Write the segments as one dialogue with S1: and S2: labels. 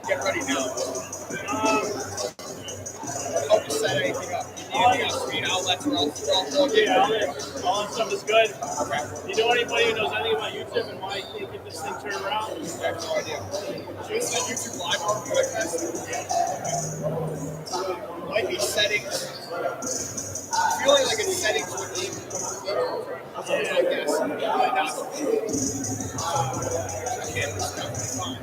S1: Get ready now. Hope to set anything up. Anything else? Screen outlets or all
S2: All that stuff is good.
S1: Okay.
S2: You know anybody who knows anything about YouTube and why you can't get this thing turned around?
S1: I have no idea. Should we set YouTube live on the podcast? Might be settings. Feeling like it's settings with I guess. Really not. I can't do stuff. Fine.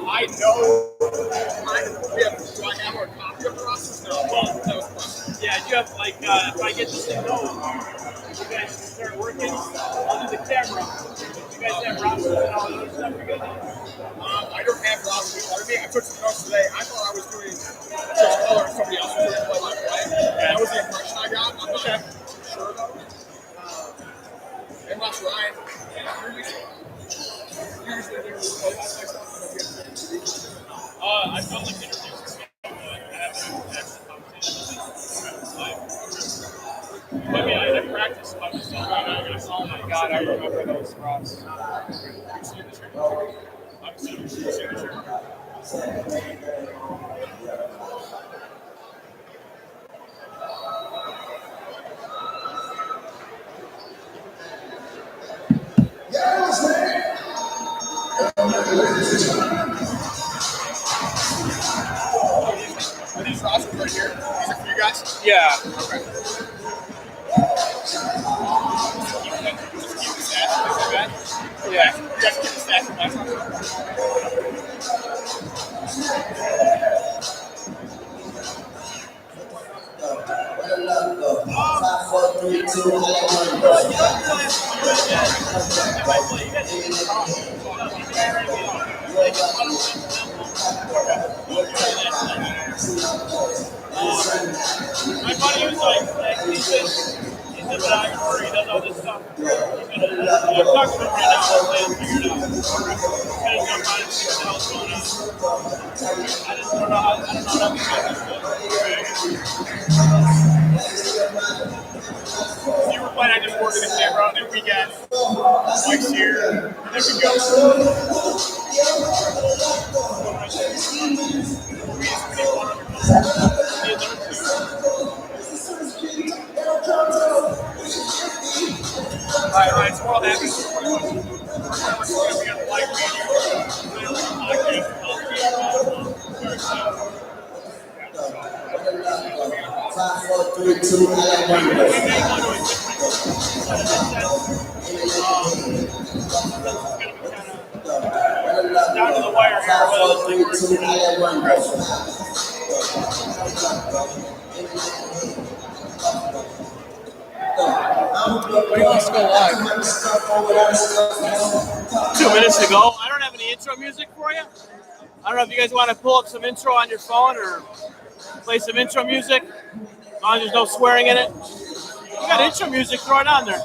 S1: I know. Do I have a copy of the rosters? No. Well, that was fun.
S2: Yeah, you have like if I get this thing going, you guys start working. I'll do the camera. You guys have rosters and all that other stuff. You guys
S1: I don't have rosters in front of me. I took some notes today. I thought I was doing just color and somebody else was doing play by play. That was the impression I got. I'm not sure though. And Ross Ryan, usually they were play by play stuff.
S2: I felt like interviews. I mean, I practiced by myself. Oh my god, I remember those rocks. I'm signature.
S1: Are these rosters right here? These are for you guys?
S2: Yeah.
S1: Okay. Just keep the stats. Is that bad?
S2: Yeah.
S1: You guys keep the stats from last time?
S2: My buddy was like he's a photographer, he does all this stuff. I'm talking to him right now, I'm figure it out. He's gonna jump on and see what the hell's going on. I don't know how to do this. You were planning on just working the camera on the weekend, like here, and there we go. Alright, so we're all happy. Down to the wire here.
S3: Let's go live.
S2: 2 minutes to go. I don't have any intro music for you. I don't know if you guys want to pull up some intro on your phone or play some intro music. As long as there's no swearing in it. You got intro music, throw it on there.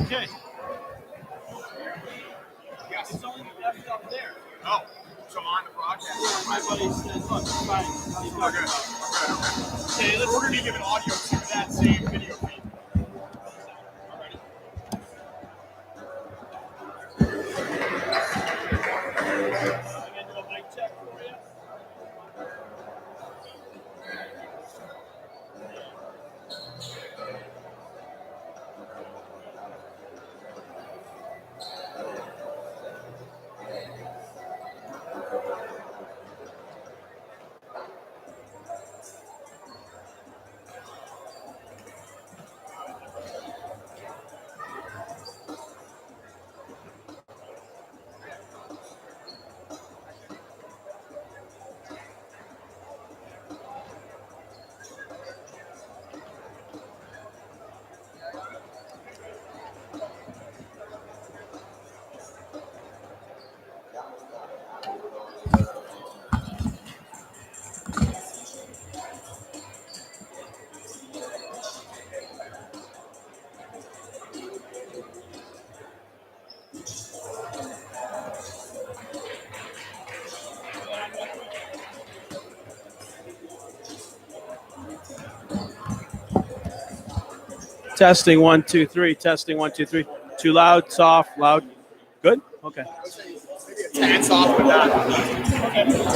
S2: Okay.
S1: Yes.
S2: It's only left up there.
S1: Oh, so on the broadcast.
S2: My buddy says, look, it's fine. He's talking about. Okay,
S1: In order to give an audio to that same video feed. Alrighty.
S2: I'm gonna do a mic check for you.
S4: Testing 1 2 3. Testing 1 2 3. Too loud, soft, loud. Good. Okay.
S1: Maybe a tad soft, but not.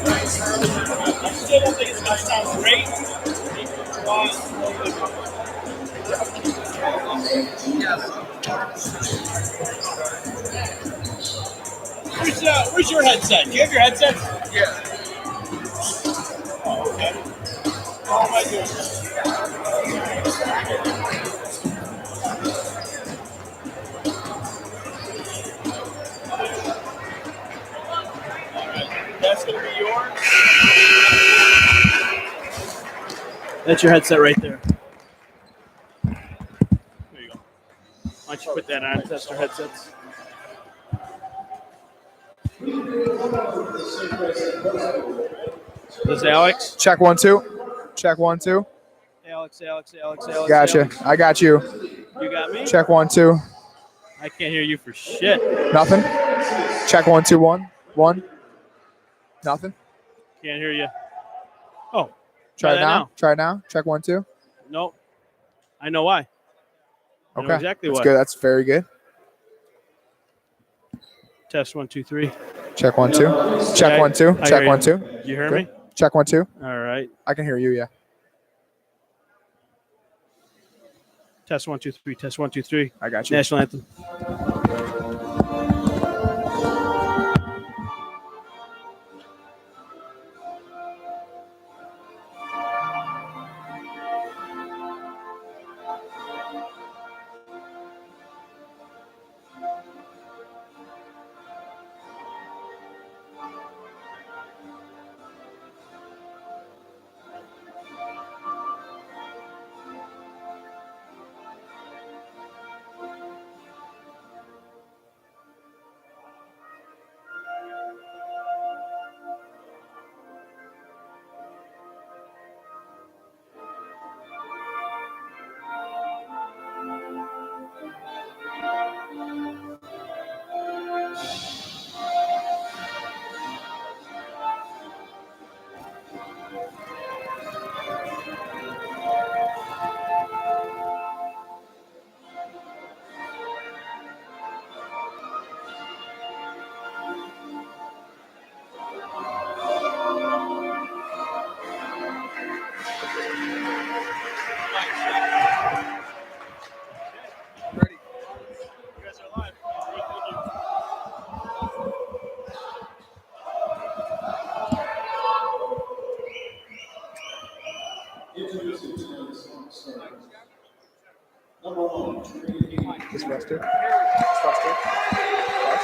S2: I still don't think it's gonna sound great. Where's your headset? Do you have your headset?
S1: Yeah.
S2: Oh, okay. How am I doing? That's gonna be yours.
S4: That's your headset right there. There you go. Why don't you put that on? Test our headsets. This is Alex.
S3: Check 1 2. Check 1 2.
S4: Alex.
S3: Gotcha.
S4: Alex.
S3: I got you.
S4: You got me?
S3: Check 1 2.
S4: I can't hear you for shit.
S3: Nothing. Check 1 2 1 1. Nothing.
S4: Can't hear you. Oh.
S3: Try it
S4: that
S3: now. Try it now. Check 1 2.
S4: Nope. I know why. I know
S3: Okay.
S4: exactly
S3: That's
S4: why.
S3: good. That's very good.
S4: Test 1 2 3.
S3: Check 1 2. Check
S4: Yeah,
S3: 1 2.
S4: I
S3: Check
S4: hear
S3: 1
S4: you.
S3: 2.
S4: You hear
S3: Good.
S4: me?
S3: Check 1 2.
S4: All right.
S3: I can hear you. Yeah.
S4: Test 1 2 3. Test 1 2 3.
S3: I got you.
S4: National anthem.
S1: Ready.
S2: You guys are live.
S3: This Buster. This Buster.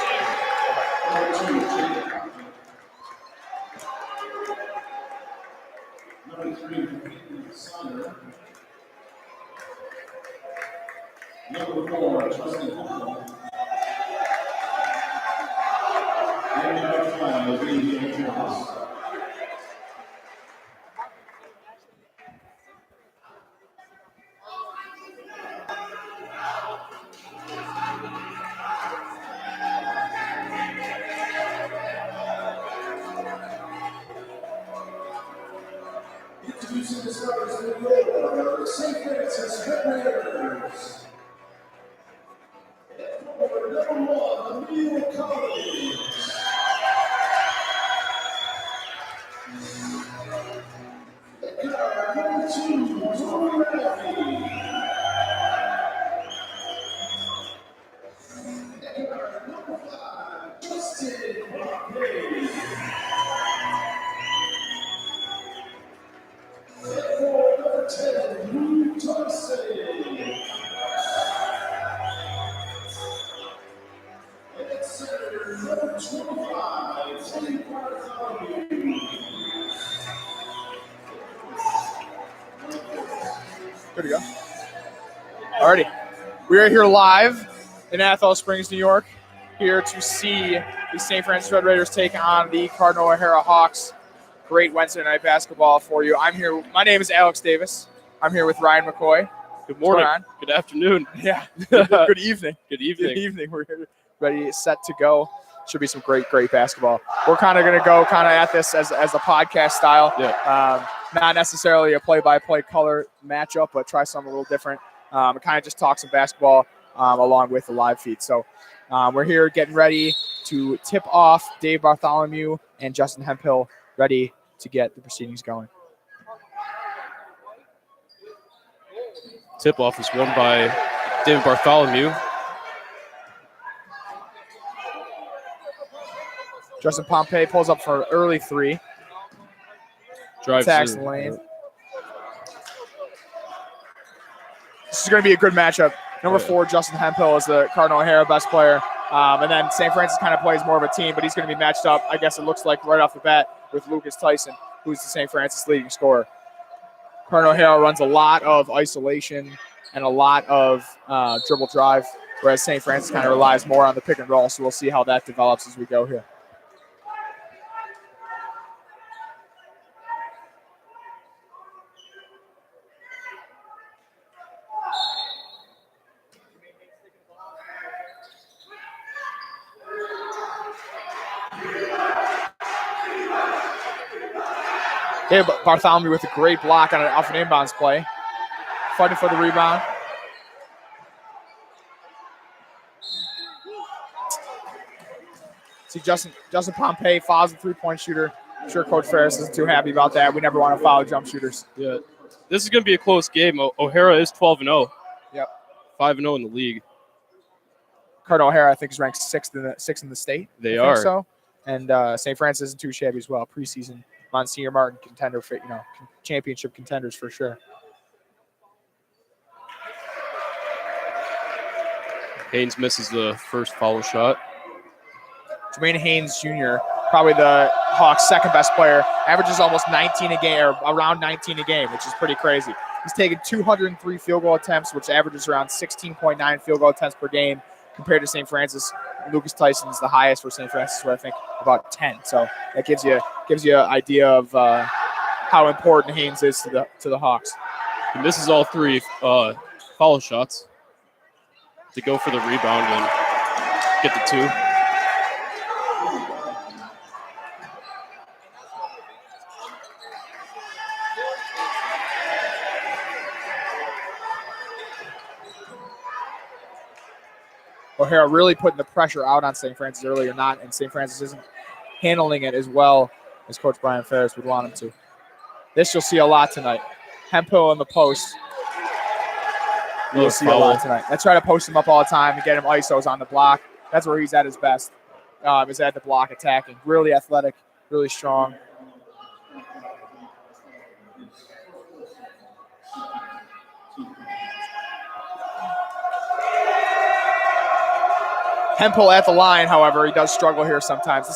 S5: Introducing the starters of the St. Francis Redrunners. For number 1, Emil Collins. Number 2, Jordan Raffi. Number 5, Justin Pompey. Number 10, Lou Thompson. And center, number 25, Teddy Bartholomew.
S3: Good to go. Alrighty. We are here live in Athol Springs, New York, here to see the St. Francis Red Raiders take on the Cardinal O'Hara Hawks. Great Wednesday night basketball for you. I'm here. My name is Alex Davis. I'm here with Ryan McCoy.
S4: Good morning. Good afternoon.
S3: Yeah. Good evening.
S4: Good evening.
S3: Good evening. We're here ready, set to go. Should be some great basketball. We're kind of going to go at this as a podcast style.
S4: Yeah.
S3: Not necessarily a play-by-play color matchup, but try something a little different. And kind of just talk some basketball along with the live feed. So we're here getting ready to tip off. Dave Bartholomew and Justin Hemphill ready to get the proceedings going.
S4: Tip-off is won by David Bartholomew.
S3: Justin Pompey pulls up for an early three.
S4: Drives
S3: attacks the lane. This is going to be a good matchup. Number 4, Justin Hemphill, is the Cardinal O'Hara best player. And then St. Francis kind of plays more of a team, but he's going to be matched up, I guess it looks like, right off the bat with Lucas Tyson, who's the St. Francis leading scorer. Cardinal O'Hara runs a lot of isolation and a lot of dribble drive, whereas St. Francis kind of relies more on the pick and roll, so we'll see how that develops as we go here. Okay, Bartholomew with a great block off an inbounds play. Fighting for the rebound. See Justin Pompey fouls the three-point shooter. I'm sure Coach Ferris isn't too happy about that. We never want to foul jump shooters.
S4: Yeah. This is going to be a close game. O'Hara is 12-0.
S3: Yep.
S4: 5-0 in the league.
S3: Cardinal O'Hara, I think, is ranked sixth in the state.
S4: They are.
S3: So. And St. Francis isn't too shabby as well. Preseason Monsignor Martin contender for, championship contenders for sure.
S4: Haynes misses the first foul shot.
S3: Jermaine Haynes Jr., probably the Hawks' second best player, averages almost 19 a game, or around 19 a game, which is pretty crazy. He's taken 203 field goal attempts, which averages around 16.9 field goal attempts per game compared to St. Francis. Lucas Tyson is the highest for St. Francis, where I think about 10. So that gives you an idea of how important Haynes is to the Hawks.
S4: He misses all three foul shots to go for the rebound and get the two.
S3: O'Hara really putting the pressure out on St. Francis earlier, and St. Francis isn't handling it as well as Coach Brian Ferris would want him to. This you'll see a lot tonight. Hemphill in the post. You'll see a lot tonight. Let's try to post him up all the time and get him ISOs on the block. That's where he's at his best. Is at the block attacking. Really athletic, really strong. Hemphill at the line, however, he does struggle here sometimes.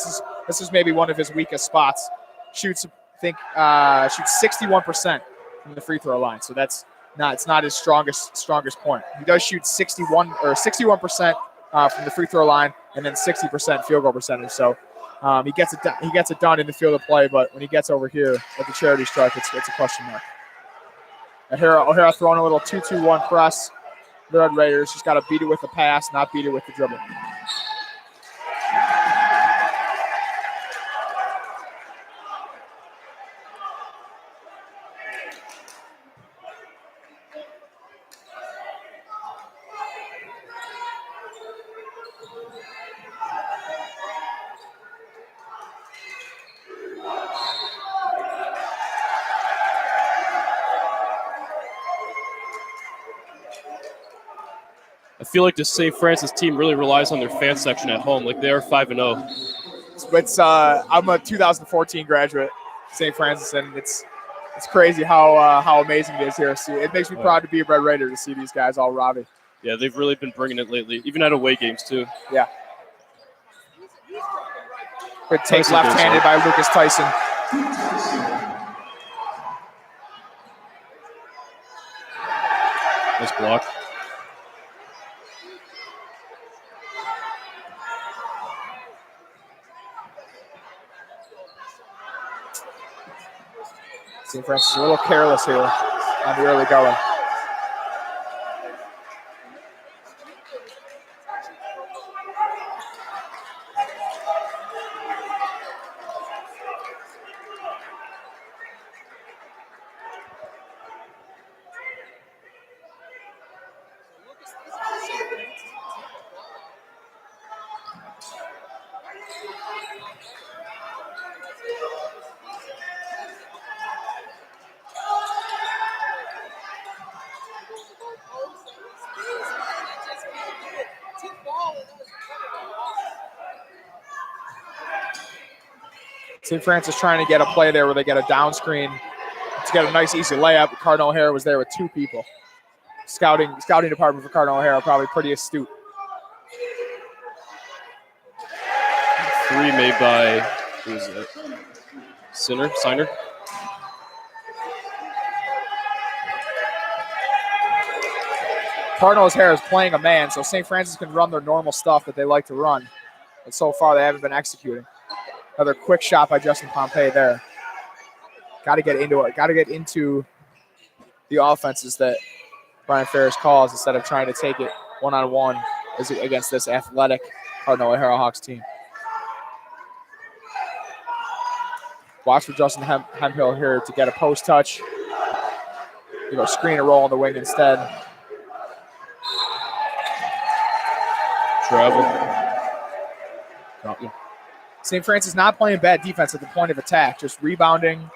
S3: This is maybe one of his weakest spots. Shoots 61% from the free throw line. So it's not his strongest point. He does shoot 61% from the free throw line and then 60% field goal percentage. So He gets it done in the field of play, but when he gets over here at the charity stripe, it's a question mark. O'Hara throwing a little 2-2-1 press. The Red Raiders just got to beat it with the pass, not beat it with the dribble.
S4: I feel like the St. Francis team really relies on their fan section at home. Like they are 5-0.
S3: I'm a 2014 graduate, St. Francis, and it's crazy how amazing it is here. See, it makes me proud to be a Red Raider to see these guys all rowdy.
S4: Yeah, they've really been bringing it lately, even at away games too.
S3: Yeah. Good take left-handed by Lucas Tyson.
S4: Nice block.
S3: St. Francis a little careless here on the early going. St. Francis trying to get a play there where they get a down screen to get a nice easy layup. Cardinal O'Hara was there with two people. Scouting department for Cardinal O'Hara probably pretty astute.
S4: Three made by, who is it? Signer.
S3: Cardinal O'Hara is playing a man, so St. Francis can run their normal stuff that they like to run. But so far they haven't been executing. Another quick shot by Justin Pompey there. Got to get into it. Got to get into the offenses that Brian Ferris calls instead of trying to take it one-on-one against this athletic Cardinal O'Hara Hawks team. Watch for Justin Hemphill here to get a post touch. Screen and roll on the wing instead.
S4: Travel.
S3: St. Francis not playing bad defense at the point of attack, just rebounding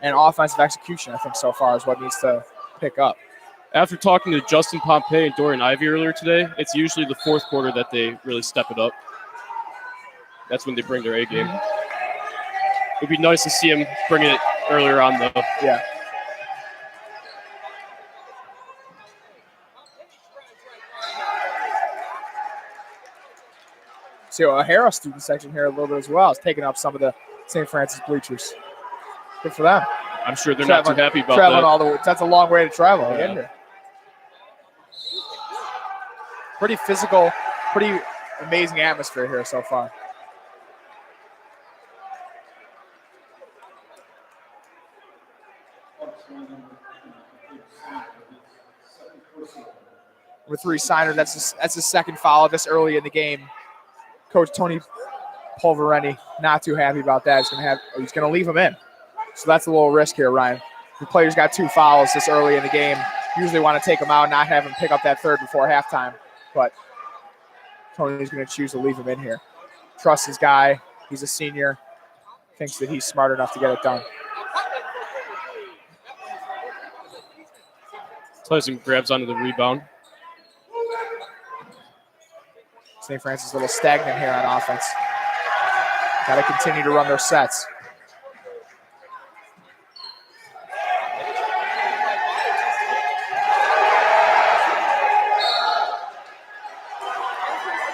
S3: and offensive execution, I think, so far is what needs to pick up.
S4: After talking to Justin Pompey and Dorian Ivey earlier today, it's usually the fourth quarter that they really step it up. That's when they bring their A game. It'd be nice to see him bringing it earlier on, though.
S3: Yeah. See, O'Hara student section here a little bit as well is taking up some of the St. Francis bleachers. Good for them.
S4: I'm sure they're not too happy about
S3: traveling
S4: that.
S3: All the way. That's a long way to travel to get here. Pretty physical, pretty amazing atmosphere here so far. With three Signer, that's the second foul this early in the game. Coach Tony Polvereni not too happy about that. He's going to leave him in. So that's a little risk here, Ryan. The players got two fouls this early in the game. Usually want to take them out, not have him pick up that third before halftime. But Tony's going to choose to leave him in here. Trusts his guy. He's a senior. Thinks that he's smart enough to get it done.
S4: Tyson grabs onto the rebound.
S3: St. Francis a little stagnant here on offense. Got to continue to run their sets.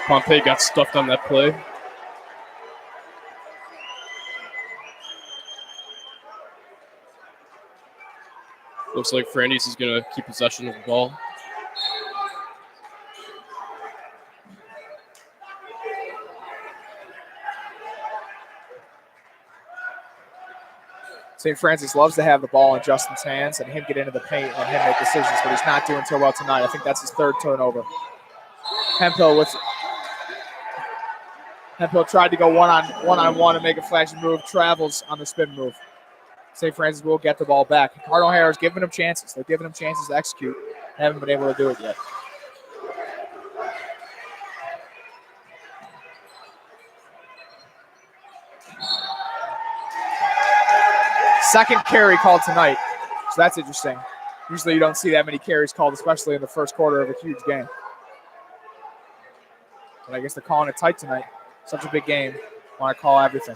S4: Pompey got stuffed on that play. Looks like Frannies is going to keep possession of the ball.
S3: St. Francis loves to have the ball in Justin's hands and him get into the paint and him make decisions, but he's not doing so well tonight. I think that's his third turnover. Hemphill tried to go one-on-one and make a flashy move, travels on the spin move. St. Francis will get the ball back. Cardinal O'Hara's giving him chances. They're giving him chances to execute. Haven't been able to do it yet. Second carry called tonight, so that's interesting. Usually you don't see that many carries called, especially in the first quarter of a huge game. But I guess they're calling it tight tonight. Such a big game. Want to call everything.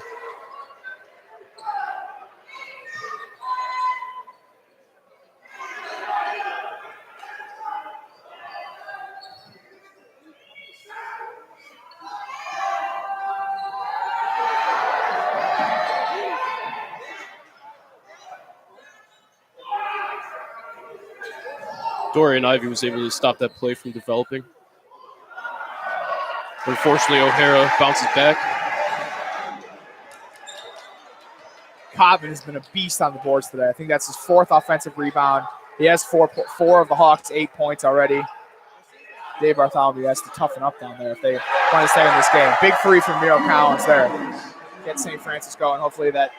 S4: Dorian Ivey was able to stop that play from developing. Unfortunately, O'Hara bounces back.
S3: Cobban has been a beast on the boards today. I think that's his fourth offensive rebound. He has four of the Hawks' 8 points already. Dave Bartholomew has to toughen up down there if they want to stay in this game. Big three from Miro Collins there. Get St. Francis going. Hopefully that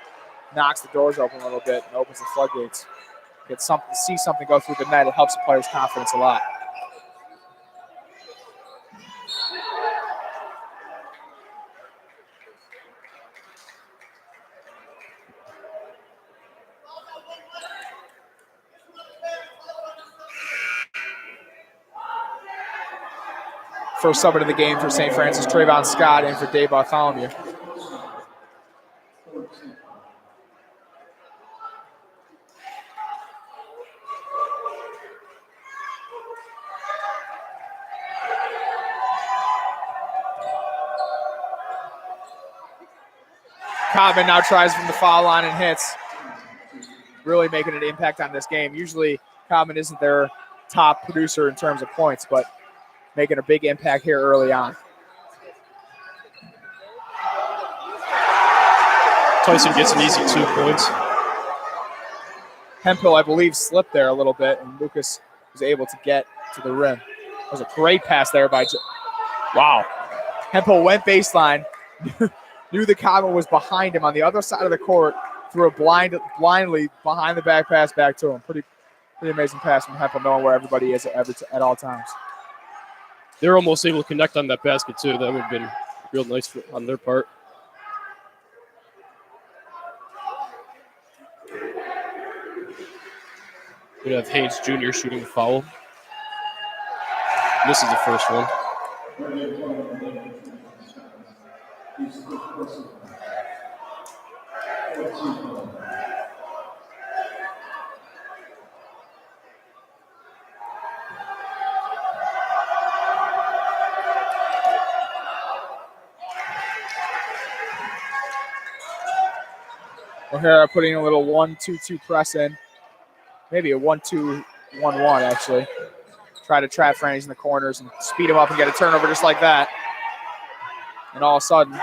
S3: knocks the doors open a little bit and opens the floodgates. See something go through the net. It helps the players' confidence a lot. First sub into the game for St. Francis, Trayvon Scott in for Dave Bartholomew. Cobban now tries from the foul line and hits. Really making an impact on this game. Usually Cobban isn't their top producer in terms of points, but making a big impact here early on.
S4: Tyson gets an easy 2 points.
S3: Hemphill, I believe, slipped there a little bit, and Lucas was able to get to the rim. That was a great pass there by wow. Hemphill went baseline, knew the Cobban was behind him on the other side of the court, threw a blindly behind the back pass back to him. Pretty amazing pass from Hemphill, knowing where everybody is at all times.
S4: They were almost able to connect on that basket, too. That would have been real nice on their part. We have Haynes Jr. shooting the foul. This is the first one.
S3: O'Hara putting a little 1-2-2 press in. Maybe a 1-2-1-1, actually. Try to trap Frannies in the corners and speed him up and get a turnover just like that. And all of a sudden,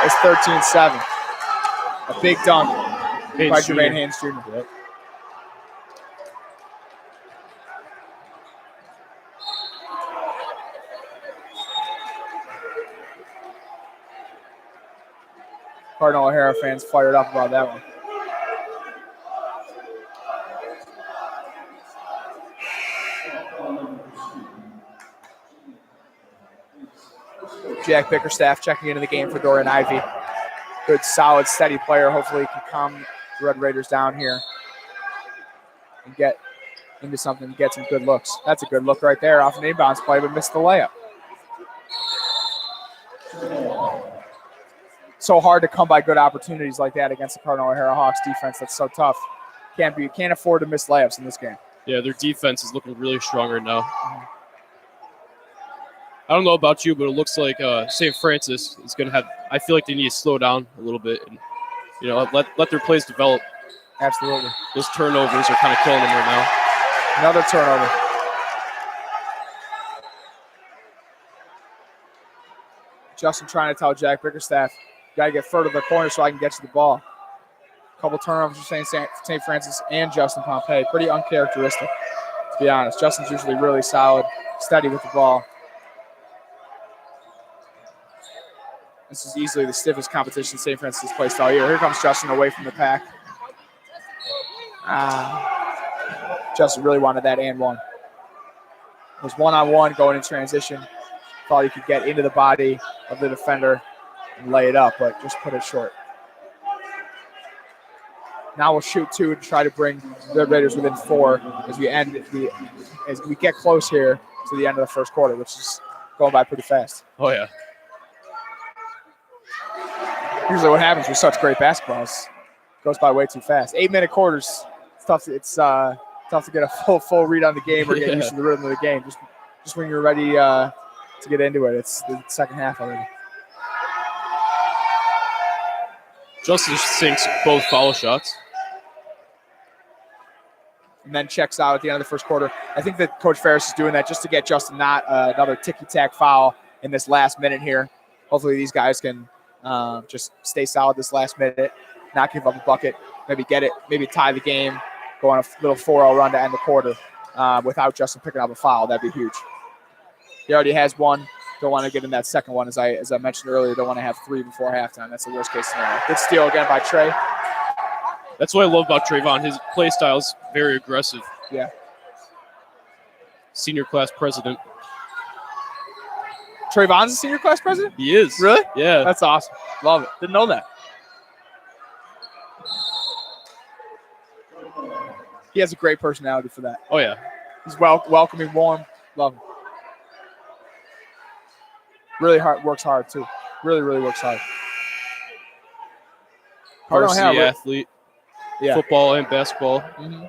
S3: it's 13-7. A big dunk by Jermaine Haynes Jr.
S4: Yep.
S3: Cardinal O'Hara fans fired up about that one. Jack Bickerstaff checking into the game for Dorian Ivey. Good, solid, steady player. Hopefully he can calm the Red Raiders down here and get into something, get some good looks. That's a good look right there off an inbounds play, but missed the layup. So hard to come by good opportunities like that against the Cardinal O'Hara Hawks defense. That's so tough. Can't afford to miss layups in this game.
S4: Yeah, their defense is looking really strong right now. I don't know about you, but it looks like St. Francis is going to have – I feel like they need to slow down a little bit and, let their plays develop.
S3: Absolutely.
S4: Those turnovers are kind of killing them right now.
S3: Another turnover. Justin trying to tell Jack Bickerstaff, got to get further to the corner so I can get you the ball. Couple turnovers for St. Francis and Justin Pompey. Pretty uncharacteristic, to be honest. Justin's usually really solid, steady with the ball. This is easily the stiffest competition St. Francis has placed all year. Here comes Justin away from the pack. Justin really wanted that and one. It was one-on-one going in transition. Thought he could get into the body of the defender and lay it up, but just put it short. Now we'll shoot two to try to bring the Raiders within 4 as we get close here to the end of the first quarter, which is going by pretty fast.
S4: Oh, yeah.
S3: Usually what happens with such great basketball is it goes by way too fast. 8-minute quarters. It's tough to get a full read on the game or get used to the rhythm of the game. Just when you're ready to get into it, it's the second half already.
S4: Justin sinks both foul shots.
S3: And then checks out at the end of the first quarter. I think that Coach Ferris is doing that just to get Justin not another ticky-tack foul in this last minute here. Hopefully these guys can just stay solid this last minute, not give up a bucket, maybe get it, maybe tie the game, go on a little 4-0 run to end the quarter without Justin picking up a foul. That'd be huge. He already has one. Don't want to get in that second one. As I mentioned earlier, don't want to have 3 before halftime. That's the worst case scenario. Good steal again by Trey.
S4: That's what I love about Trayvon. His play style is very aggressive.
S3: Yeah.
S4: Senior class president.
S3: Trayvon's a senior class president?
S4: He is.
S3: Really?
S4: Yeah.
S3: That's awesome. Love it. Didn't know that. He has a great personality for that.
S4: Oh, yeah.
S3: He's welcoming, warm. Love him. Really hard. Works hard, too. Really, really works hard.
S4: Varsity athlete.
S3: Yeah.
S4: Football and basketball.
S3: Mm-hmm.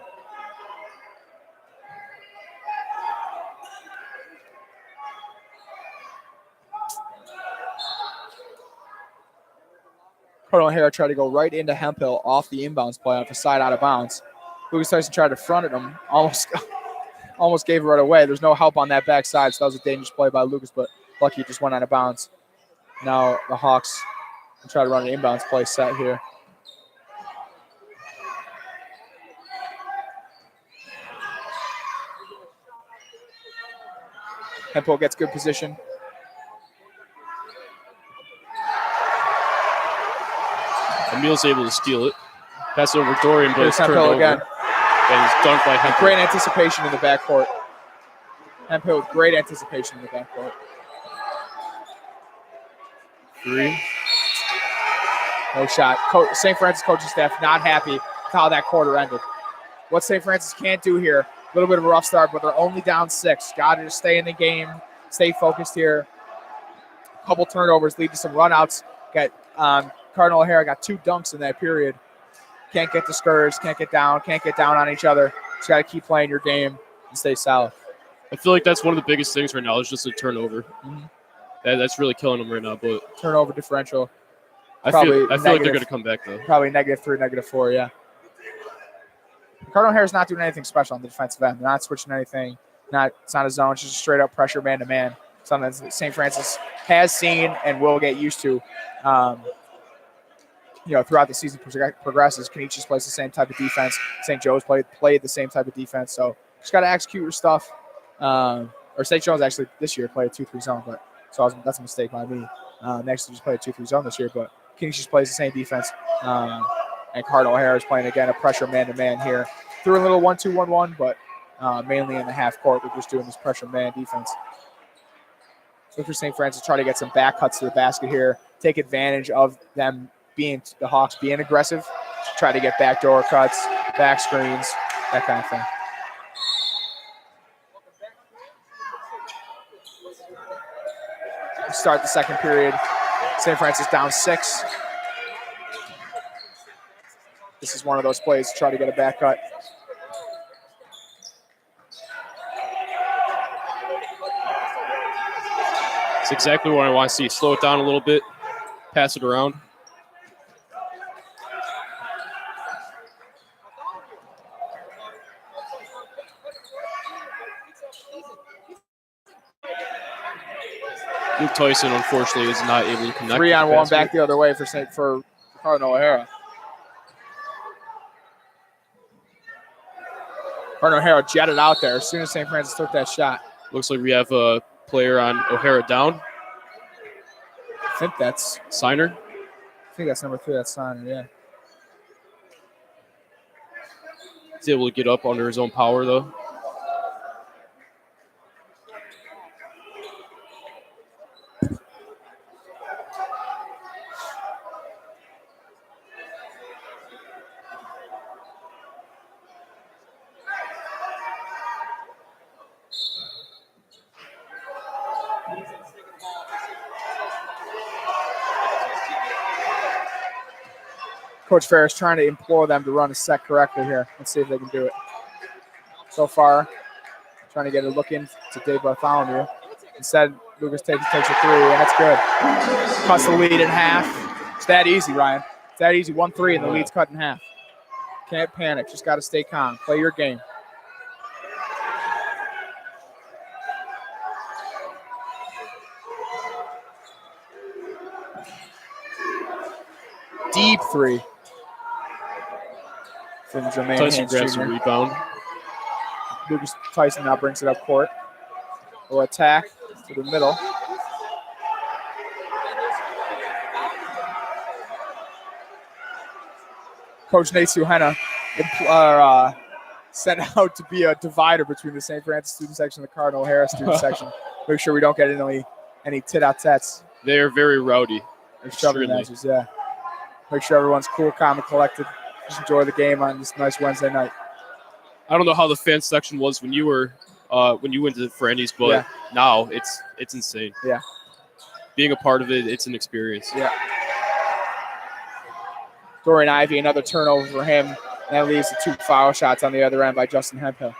S3: Cardinal O'Hara tried to go right into Hemphill off the inbounds play off the side out of bounds. Lucas Tyson tried to front at him, almost gave it right away. There's no help on that backside, so that was a dangerous play by Lucas, but lucky it just went out of bounds. Now the Hawks will try to run an inbounds play set here. Hemphill gets good position.
S4: Emil's able to steal it. Pass it over to Dorian, but it's turned
S3: Hemphill
S4: over.
S3: Again.
S4: And it's dunked by Hemphill.
S3: Great anticipation in the backcourt. Hemphill with great anticipation in the backcourt.
S4: 3.
S3: No shot. St. Francis coaching staff not happy with how that quarter ended. What St. Francis can't do here, a little bit of a rough start, but they're only down 6. Got to just stay in the game, stay focused here. A couple turnovers lead to some runouts. Got Cardinal O'Hara got 2 dunks in that period. Can't get discouraged, can't get down on each other. Just got to keep playing your game and stay solid.
S4: I feel like that's one of the biggest things right now is just a turnover.
S3: Mm-hmm.
S4: That's really killing them right now. But
S3: turnover differential.
S4: I feel like they're going to come back, though.
S3: Probably -3, -4, yeah. Cardinal O'Hara's not doing anything special on the defensive end. They're not switching anything. It's not a zone. It's just a straight-up pressure man-to-man. Something that St. Francis has seen and will get used to. Throughout the season progresses. Canisius plays the same type of defense. St. Joe's played the same type of defense. So just got to execute your stuff. Or St. Joe's actually this year played a 2-3 zone, but that's a mistake by me. Next, just played a 2-3 zone this year, but Canisius plays the same defense. And Cardinal O'Hara is playing again a pressure man-to-man here. Threw a little 1-2-1-1, but mainly in the half court, they're just doing this pressure man defense. So for St. Francis, try to get some back cuts to the basket here. Take advantage of them the Hawks being aggressive. Try to get backdoor cuts, back screens, that kind of thing. Start the second period. St. Francis down 6. This is one of those plays to try to get a back cut.
S4: It's exactly what I want to see. Slow it down a little bit, pass it around. Luke Tyson, unfortunately, is not able to connect.
S3: 3-on-1 back the other way for Cardinal O'Hara. Cardinal O'Hara jetted out there as soon as St. Francis took that shot.
S4: Looks like we have a player on O'Hara down.
S3: I think that's
S4: Signer.
S3: I think that's number 3. That's Signer, yeah.
S4: He's able to get up under his own power, though.
S3: Coach Ferris trying to implore them to run a set correctly here. Let's see if they can do it. So far, trying to get a look in to Dave Bartholomew. Instead, Lucas takes a 3, and that's good. Cuts the lead in half. It's that easy, Ryan. It's that easy. 1-3, and the lead's cut in half. Can't panic. Just got to stay calm. Play your game. Deep 3. From Jermaine
S4: Tyson
S3: Haynes
S4: grabs
S3: Jr.
S4: a rebound.
S3: Lucas Tyson now brings it up court. Will attack to the middle. Coach Nate Suhena set out to be a divider between the St. Francis student section and the Cardinal O'Hara student section. Make sure we don't get any tit-out-tats.
S4: They are very rowdy.
S3: Or shoving
S4: Extremely.
S3: matches, yeah. Make sure everyone's cool, calm, and collected. Just enjoy the game on this nice Wednesday night.
S4: I don't know how the fan section was when you were when you went to Frannies, but now it's insane.
S3: Yeah.
S4: Being a part of it, it's an experience.
S3: Yeah. Dorian Ivey, another turnover for him. That leaves the 2 foul shots on the other end by Justin Hemphill.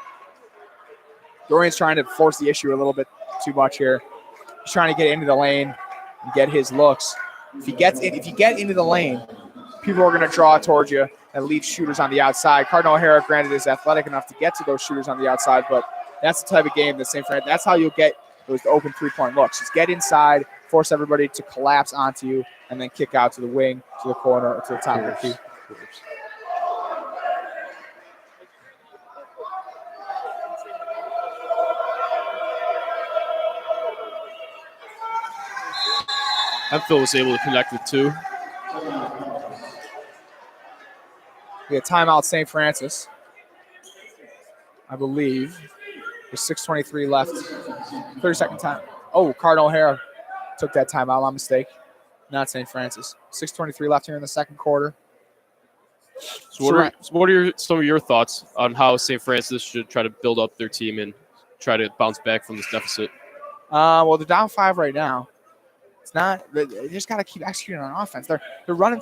S3: Dorian's trying to force the issue a little bit too much here. He's trying to get into the lane and get his looks. If you get into the lane, people are going to draw towards you and leave shooters on the outside. Cardinal O'Hara, granted, is athletic enough to get to those shooters on the outside, but that's the type of game that St. Francis, that's how you'll get those open 3-point looks. Just get inside, force everybody to collapse onto you, and then kick out to the wing, to the corner, or to the top of the key.
S4: Hemphill was able to connect with 2.
S3: We had timeout St. Francis, I believe. There's 6:23 left. 30-second time. Oh, Cardinal O'Hara took that timeout. My mistake. Not St. Francis. 6:23 left here in the second quarter.
S4: So what are some of your thoughts on how St. Francis should try to build up their team and try to bounce back from this deficit?
S3: Well, they're down 5 right now. It's not. They just got to keep executing on offense. They're running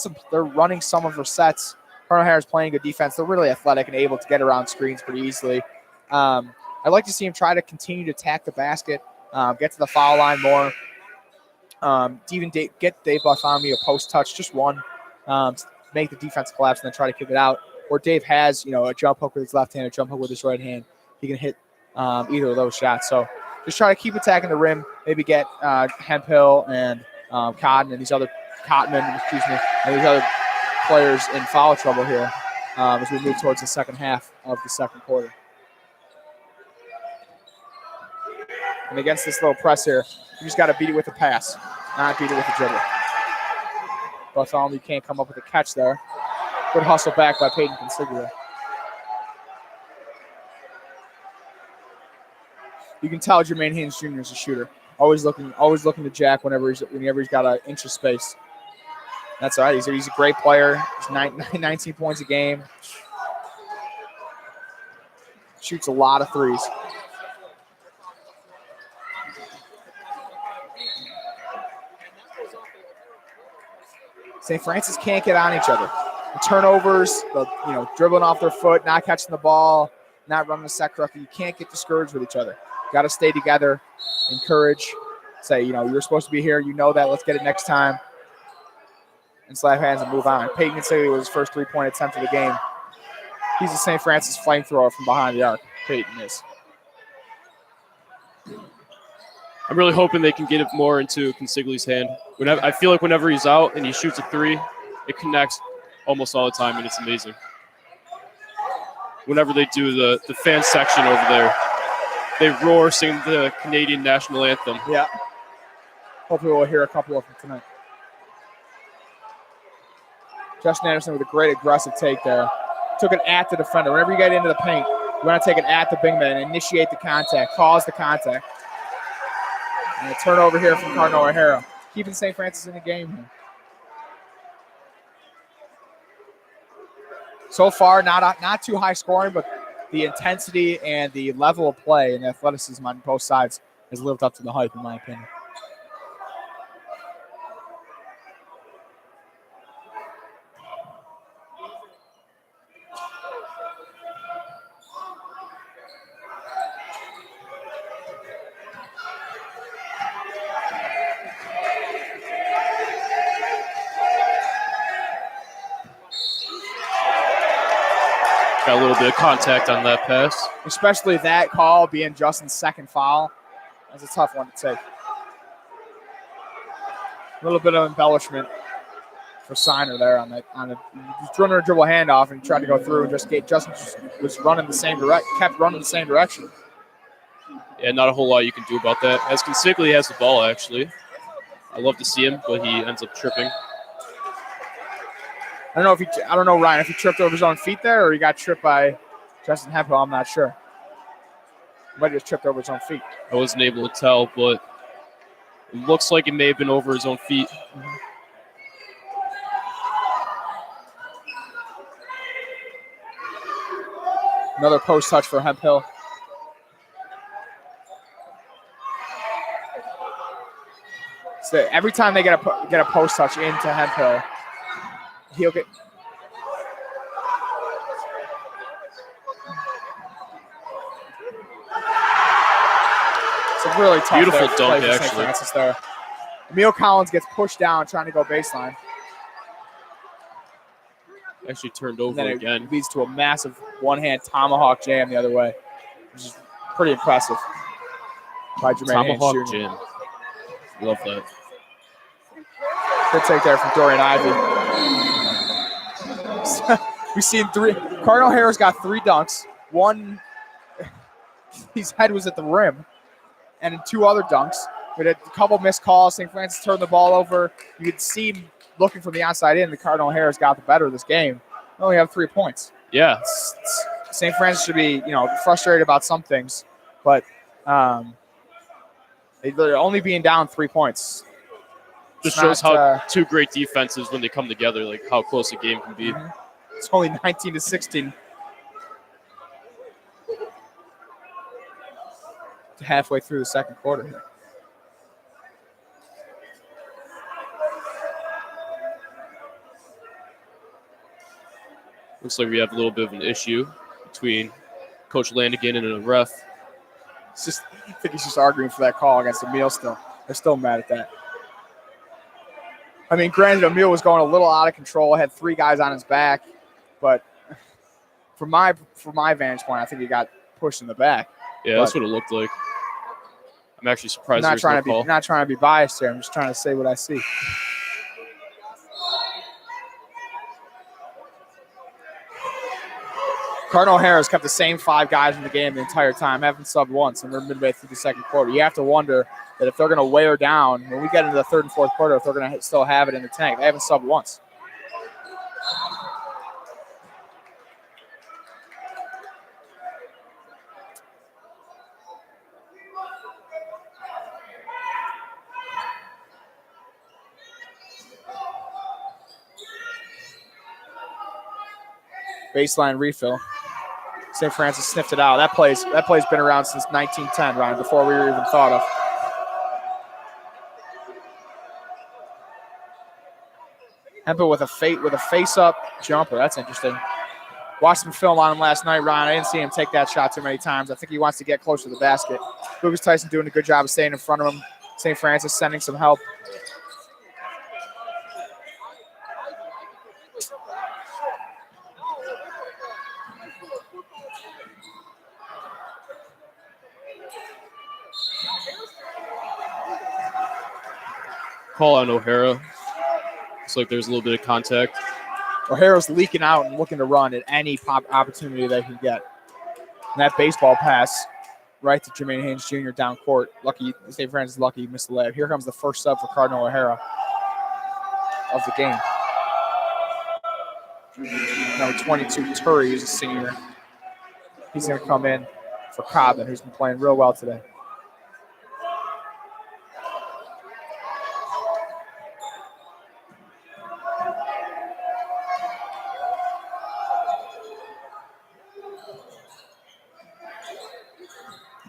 S3: some of their sets. Cardinal O'Hara's playing good defense. They're really athletic and able to get around screens pretty easily. I'd like to see him try to continue to attack the basket, get to the foul line more. Even get Dave Bartholomew a post touch, just one, make the defense collapse and then try to kick it out. Or Dave has, a jump hook with his left hand, a jump hook with his right hand. He can hit either of those shots. So just try to keep attacking the rim. Maybe get Hemphill and Cottonman and these other players in foul trouble here as we move towards the second half of the second quarter. And against this little press here, you just got to beat it with a pass, not beat it with a dribble. Bartholomew can't come up with a catch there. Good hustle back by Peyton Consiglia. You can tell Jermaine Haynes Jr. is a shooter. Always looking to jack whenever he's got an inch of space. That's all right. He's a great player. He's 19 points a game. Shoots a lot of threes. St. Francis can't get on each other. The turnovers, dribbling off their foot, not catching the ball, not running the set correctly. You can't get discouraged with each other. Got to stay together, encourage, say, you're supposed to be here. You know that. Let's get it next time. And slap hands and move on. Peyton Consiglia was his first 3-point attempt of the game. He's a St. Francis flamethrower from behind the arc. Peyton is.
S4: I'm really hoping they can get it more into Consiglia's hand. I feel like whenever he's out and he shoots a 3, it connects almost all the time, and it's amazing. whenever they do the fan section over there. They roar, sing the Canadian national anthem.
S3: Yeah. Hopefully we'll hear a couple of them tonight. Justin Anderson with a great aggressive take there. Took it at the defender. Whenever you get into the paint, you want to take it at the big man and initiate the contact, cause the contact. And a turnover here from Cardinal O'Hara. Keeping St. Francis in the game here. So far, not too high scoring, but the intensity and the level of play and the athleticism on both sides has lived up to the hype, in my opinion.
S4: Got a little bit of contact on that pass.
S3: Especially that call being Justin's second foul. That's a tough one to take. A little bit of embellishment for Signer there on that. He's running a dribble handoff and he tried to go through and Justin just was running the same direction, kept running the same direction.
S4: Yeah, not a whole lot you can do about that. As Consigli has the ball, actually. I love to see him, but he ends up tripping.
S3: I don't know, Ryan, if he tripped over his own feet there or he got tripped by Justin Hemphill. I'm not sure. He might have just tripped over his own feet.
S4: I wasn't able to tell, but it looks like it may have been over his own feet.
S3: Mm-hmm. Another post touch for Hemphill. So every time they get a post touch into Hemphill, he'll get. It's a really tough
S4: beautiful dunk,
S3: play for St. Francis there. Emil Collins gets pushed down trying to go baseline.
S4: Actually turned over again.
S3: It leads to a massive one-hand tomahawk jam the other way, which is pretty impressive by Jermaine
S4: Tomahawk
S3: Haynes Jr.
S4: jam. Love that.
S3: Good take there from Dorian Ivey. We've seen three. Cardinal O'Hara's got 3 dunks. One, his head was at the rim. And in 2 other dunks. We had a couple missed calls. St. Francis turned the ball over. You could see him looking from the outside in. The Cardinal O'Hara's got the better of this game. They only have 3 points.
S4: Yeah.
S3: St. Francis should be, frustrated about some things. But they're only being down 3 points.
S4: Just shows how 2 great defenses, when they come together, like how close a game can be.
S3: Mm-hmm. It's only 19-16. Halfway through the second quarter here.
S4: Looks like we have a little bit of an issue between Coach Landigan and a ref.
S3: I think he's just arguing for that call against Emil still. They're still mad at that. I mean, granted, Emil was going a little out of control, had 3 guys on his back, but from my vantage point, I think he got pushed in the back.
S4: Yeah, that's what it looked like. I'm actually surprised
S3: not
S4: there's no call.
S3: Not trying to be biased here. I'm just trying to say what I see. Cardinal O'Hara's kept the same 5 guys in the game the entire time, haven't subbed once, and we're midway through the second quarter. You have to wonder that if they're going to wear down when we get into the third and fourth quarter, if they're going to still have it in the tank. They haven't subbed once. Baseline refill. St. Francis sniffed it out. That play's been around since 1910, Ryan, before we were even thought of. Hempel with a face-up jumper. That's interesting. Watched some film on him last night, Ryan. I didn't see him take that shot too many times. I think he wants to get closer to the basket. Lucas Tyson doing a good job of staying in front of him. St. Francis sending some help.
S4: Call on O'Hara. Looks like there's a little bit of contact.
S3: O'Hara's leaking out and looking to run at any opportunity they can get. And that baseball pass right to Jermaine Haynes Jr. down court. Lucky, St. Francis lucky he missed the layup. Here comes the first sub for Cardinal O'Hara of the game. Number 22, Turry, who's a senior. He's going to come in for Cobbin, who's been playing real well today.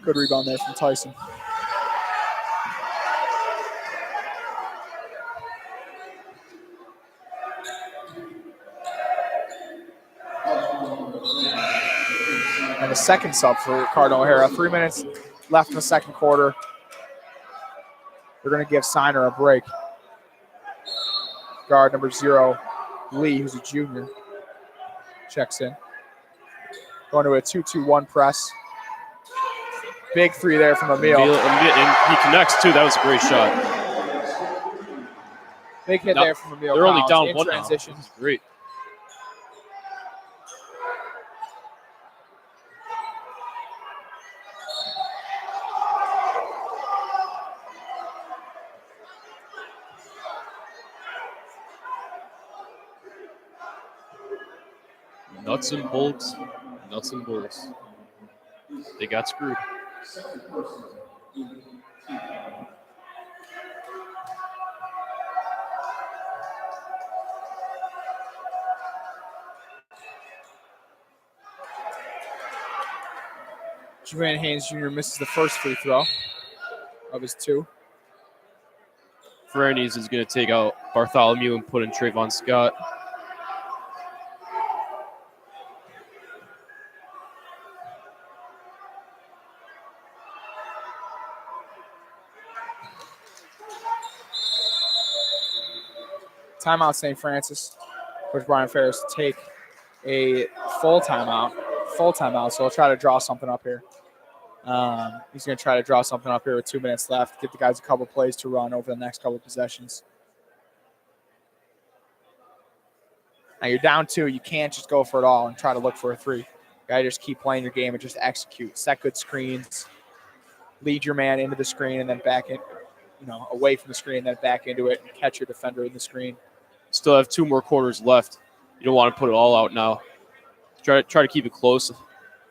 S3: Good rebound there from Tyson. And a second sub for Cardinal O'Hara. 3 minutes left in the second quarter. They're going to give Signer a break. Guard number 0, Lee, who's a junior, checks in. Going to a 2-2-1 press. Big three there from Emil.
S4: And he connects, too. That was a great shot.
S3: Big hit there from Emil.
S4: They're only
S3: Collins
S4: down
S3: in
S4: one
S3: transition.
S4: now. That's great. Nuts and bolts. Nuts and bolts. They got screwed.
S3: Jermaine Haynes Jr. misses the first free throw of his 2.
S4: Frannies is going to take out Bartholomew and put in Trayvon Scott.
S3: Timeout, St. Francis. Coach Brian Ferris to take a full timeout. So he'll try to draw something up here. He's going to try to draw something up here with 2 minutes left. Give the guys a couple plays to run over the next couple possessions. Now you're down 2. You can't just go for it all and try to look for a 3. You got to just keep playing your game and just execute. Set good screens. Lead your man into the screen and then back in, away from the screen and then back into it and catch your defender in the screen.
S4: Still have 2 more quarters left. You don't want to put it all out now. Try to keep it close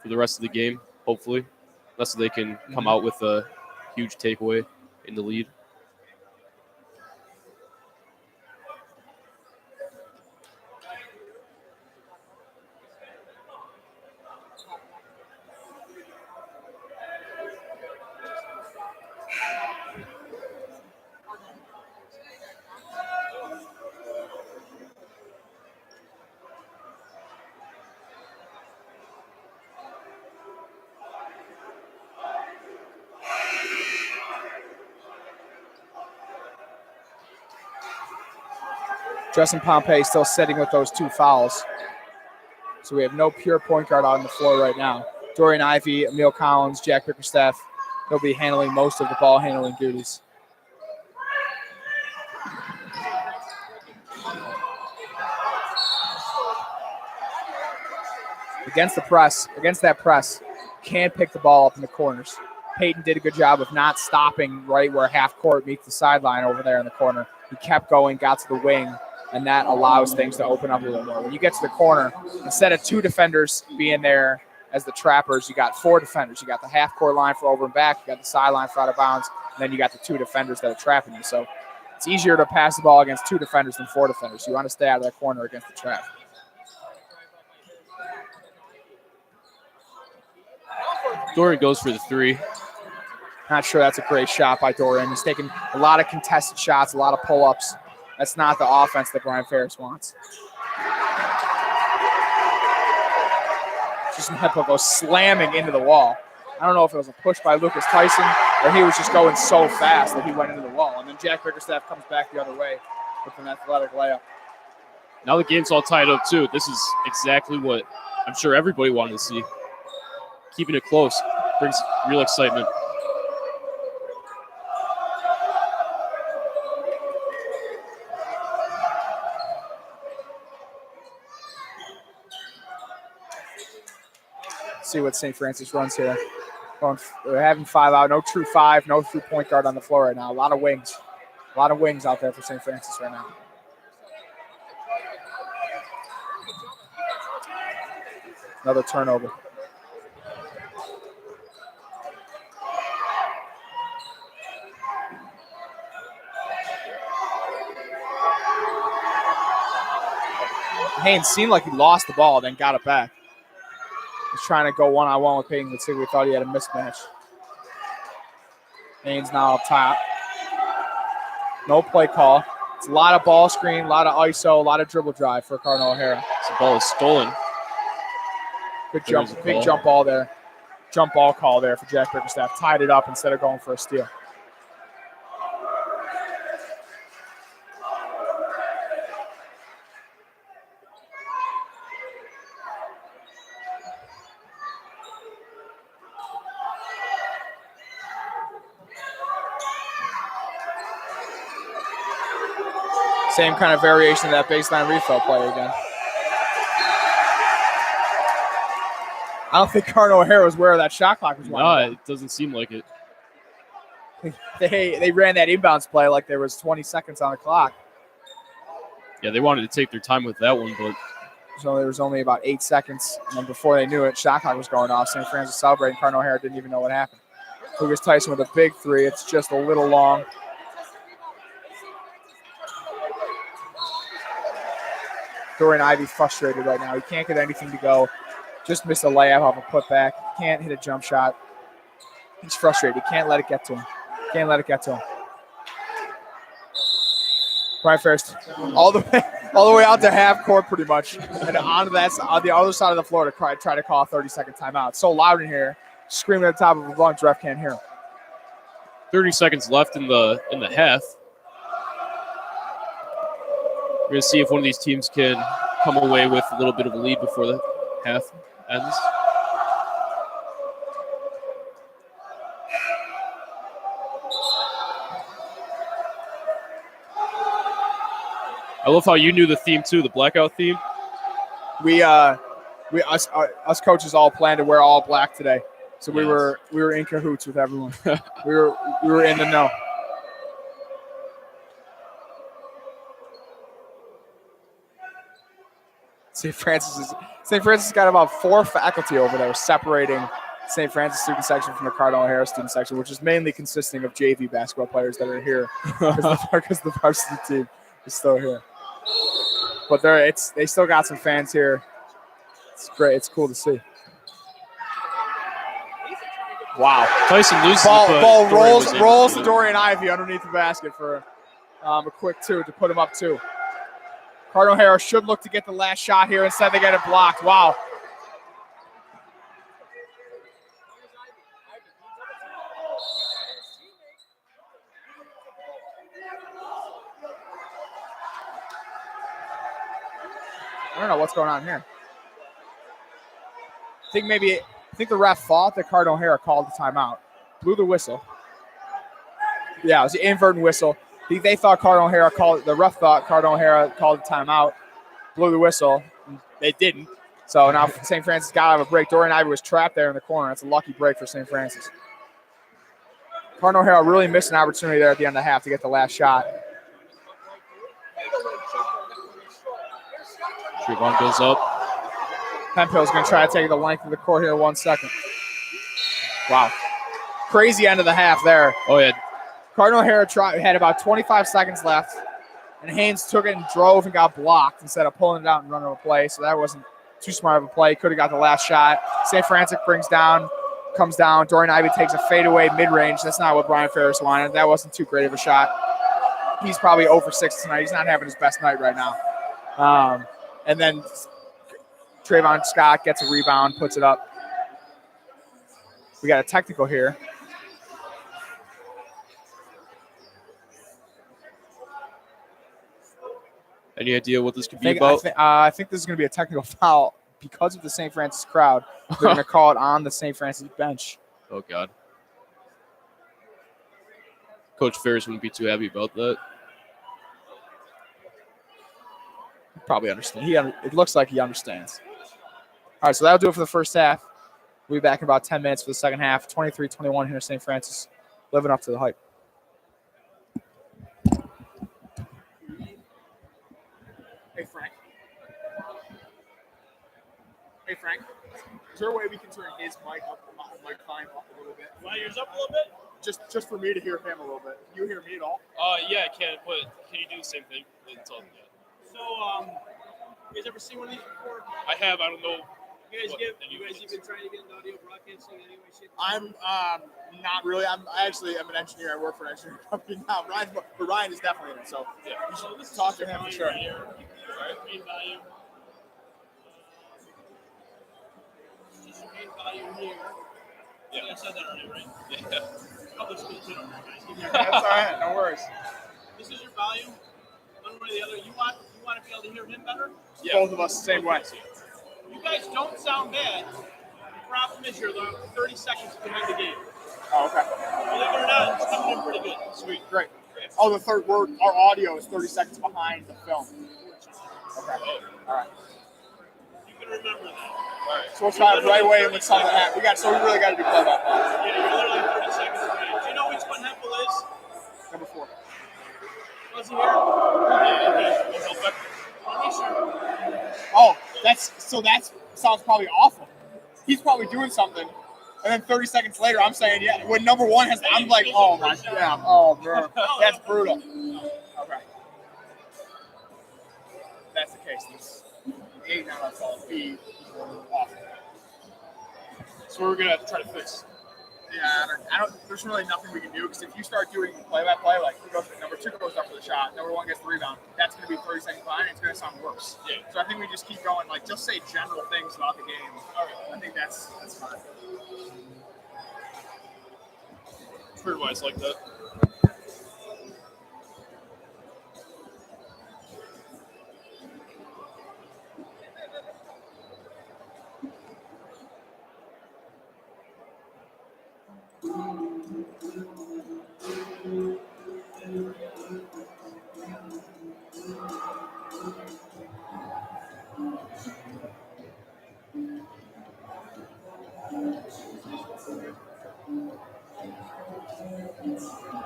S4: for the rest of the game, hopefully. Unless they can come out with a huge takeaway in the lead.
S3: Justin Pompey still sitting with those 2 fouls. So we have no pure point guard on the floor right now. Dorian Ivey, Emil Collins, Jack Bickerstaff, they'll be handling most of the ball handling duties. Against that press, can't pick the ball up in the corners. Peyton did a good job of not stopping right where half court meets the sideline over there in the corner. He kept going, got to the wing, and that allows things to open up a little more. When you get to the corner, instead of 2 defenders being there as the trappers, you got 4 defenders. You got the half-court line for over and back, you got the sideline for out of bounds, and then you got the 2 defenders that are trapping you. So it's easier to pass the ball against 2 defenders than 4 defenders. So you want to stay out of that corner against the trap.
S4: Dorian goes for the 3.
S3: Not sure that's a great shot by Dorian. He's taking a lot of contested shots, a lot of pull-ups. That's not the offense that Brian Ferris wants. Just Nepo goes slamming into the wall. I don't know if it was a push by Lucas Tyson or he was just going so fast that he went into the wall. And then Jack Bickerstaff comes back the other way with an athletic layup.
S4: Now the game's all tied up, too. This is exactly what I'm sure everybody wanted to see. Keeping it close brings real excitement.
S3: See what St. Francis runs here. We're having 5 out. No true 5. No true point guard on the floor right now. A lot of wings. A lot of wings out there for St. Francis right now. Another turnover. Haynes seemed like he lost the ball, then got it back. He's trying to go one-on-one with Peyton Latsigua. We thought he had a mismatch. Haynes now up top. No play call. It's a lot of ball screen, a lot of ISO, a lot of dribble drive for Cardinal O'Hara.
S4: The ball is stolen.
S3: Good jump, big jump ball there. Jump ball call there for Jack Bickerstaff. Tied it up instead of going for a steal. Same kind of variation of that baseline refill play again. I don't think Cardinal O'Hara was aware of that shot clock was
S4: No, it doesn't seem like it.
S3: They ran that inbounds play like there was 20 seconds on the clock.
S4: Yeah, they wanted to take their time with that one, but
S3: So there was only about 8 seconds, and then before they knew it, shot clock was going off. St. Francis celebrating. Cardinal O'Hara didn't even know what happened. Lucas Tyson with a big three. It's just a little long. Dorian Ivey frustrated right now. He can't get anything to go. Just missed a layup off a putback. Can't hit a jump shot. He's frustrated. He can't let it get to him. Can't let it get to him. Brian Ferris, all the way out to half court pretty much, and on the other side of the floor to try to call a 30-second timeout. It's so loud in here, screaming at the top of his lungs, ref can't hear him.
S4: 30 seconds left in the half. We're going to see if one of these teams can come away with a little bit of a lead before the half ends. I love how you knew the theme too, the blackout theme.
S3: Us coaches all planned to wear all black today, so we
S4: Yes.
S3: were in cahoots with everyone. we were in the know. St. Francis got about 4 faculty over there separating St. Francis student section from the Cardinal O'Hara student section, which is mainly consisting of JV basketball players that are here because the varsity team is still here. But they still got some fans here. It's great. It's cool to see. Wow.
S4: Tyson loses
S3: Ball
S4: Dorian was able
S3: rolls
S4: to
S3: to
S4: do it.
S3: Dorian Ivey underneath the basket for a quick 2 to put him up 2. Cardinal O'Hara should look to get the last shot here. Instead, they get it blocked. Wow. I don't know what's going on here. I think the ref thought that Cardinal O'Hara called the timeout. Blew the whistle. Yeah, it was the inverted whistle. They thought Cardinal O'Hara the ref thought Cardinal O'Hara called the timeout. Blew the whistle. They didn't. So now St. Francis got out of a break. Dorian Ivey was trapped there in the corner. That's a lucky break for St. Francis. Cardinal O'Hara really missed an opportunity there at the end of the half to get the last shot.
S4: Trayvon goes up.
S3: Hemphill's going to try to take the length of the court here in 1 second. Wow. Crazy end of the half there.
S4: Oh, yeah.
S3: Cardinal O'Hara had about 25 seconds left, and Haynes took it and drove and got blocked instead of pulling it out and running a play, so that wasn't too smart of a play. Could have got the last shot. St. Francis comes down. Dorian Ivey takes a fadeaway mid-range. That's not what Brian Ferris wanted. That wasn't too great of a shot. He's probably 0 for 6 tonight. He's not having his best night right now. And then Trayvon Scott gets a rebound, puts it up. We got a technical here.
S4: Any idea what this could be about?
S3: I think this is going to be a technical foul because of the St. Francis crowd. They're going to call it on the St. Francis bench.
S4: Oh, God. Coach Ferris wouldn't be too happy about that.
S3: Probably understand. It looks like he understands. All right, so that'll do it for the first half. We'll be back in about 10 minutes for the second half. 23-21 here, St. Francis, living up to the hype.
S1: Hey, Frank. Hey, Frank. Is there a way we can turn his mic up, mic volume up a little bit?
S2: You want yours up a little bit?
S1: Just for me to hear him a little bit. You hear me at all?
S4: Yeah, I can, but can you do the same thing? It's all good.
S2: So, you guys ever seen one of these before?
S4: I have, I don't know.
S2: You guys
S4: What
S2: even
S4: anything
S2: trying to get into audio broadcasting anyway? Shape, or
S1: I'm not really. I actually am an engineer. I work for an engineering company now. But Ryan is definitely in it. So
S4: Yeah.
S1: you should
S2: this is
S1: talk
S2: just
S1: to
S2: your
S1: him for
S2: volume
S1: sure.
S2: right here. Main volume. Just your main volume here.
S4: Yeah.
S2: I said that already, right?
S4: Yeah.
S2: Public school too, guys.
S1: That's all right. No worries.
S2: This is your volume. One way or the other. You want to be able to hear him better?
S4: Yeah.
S1: Both of us the same way.
S2: You guys don't sound bad. The problem is you're 30 seconds behind the game.
S1: Oh, okay.
S2: Believe it or not, it's coming in pretty good.
S1: Sweet. Great. Oh, the third word. Our audio is 30 seconds behind the film. Okay. All right.
S2: You can remember that.
S4: All right.
S1: So we'll try it the right way when something happens. We really got to do play-by-play.
S2: Yeah, you're literally 30 seconds behind. Do you know which one Hempel is?
S1: Number 4.
S2: Was he here? Yeah, okay.
S1: Oh, that sounds probably awful. He's probably doing something, and then 30 seconds later, I'm saying yeah. When number 1 has, I'm like, oh my god, oh bro, that's brutal. Okay, that's the case. This 8 now that's all be awful.
S4: So we're going to have to try to fix.
S1: Yeah, I don't. There's really nothing we can do because if you start doing play-by-play, like number 2 goes up for the shot, number 1 gets the rebound, that's going to be 30 seconds behind. And it's going to sound worse.
S4: Yeah.
S1: So I think we just keep going. Like just say general things about the game. I think that's fine.
S4: Pretty wise like that.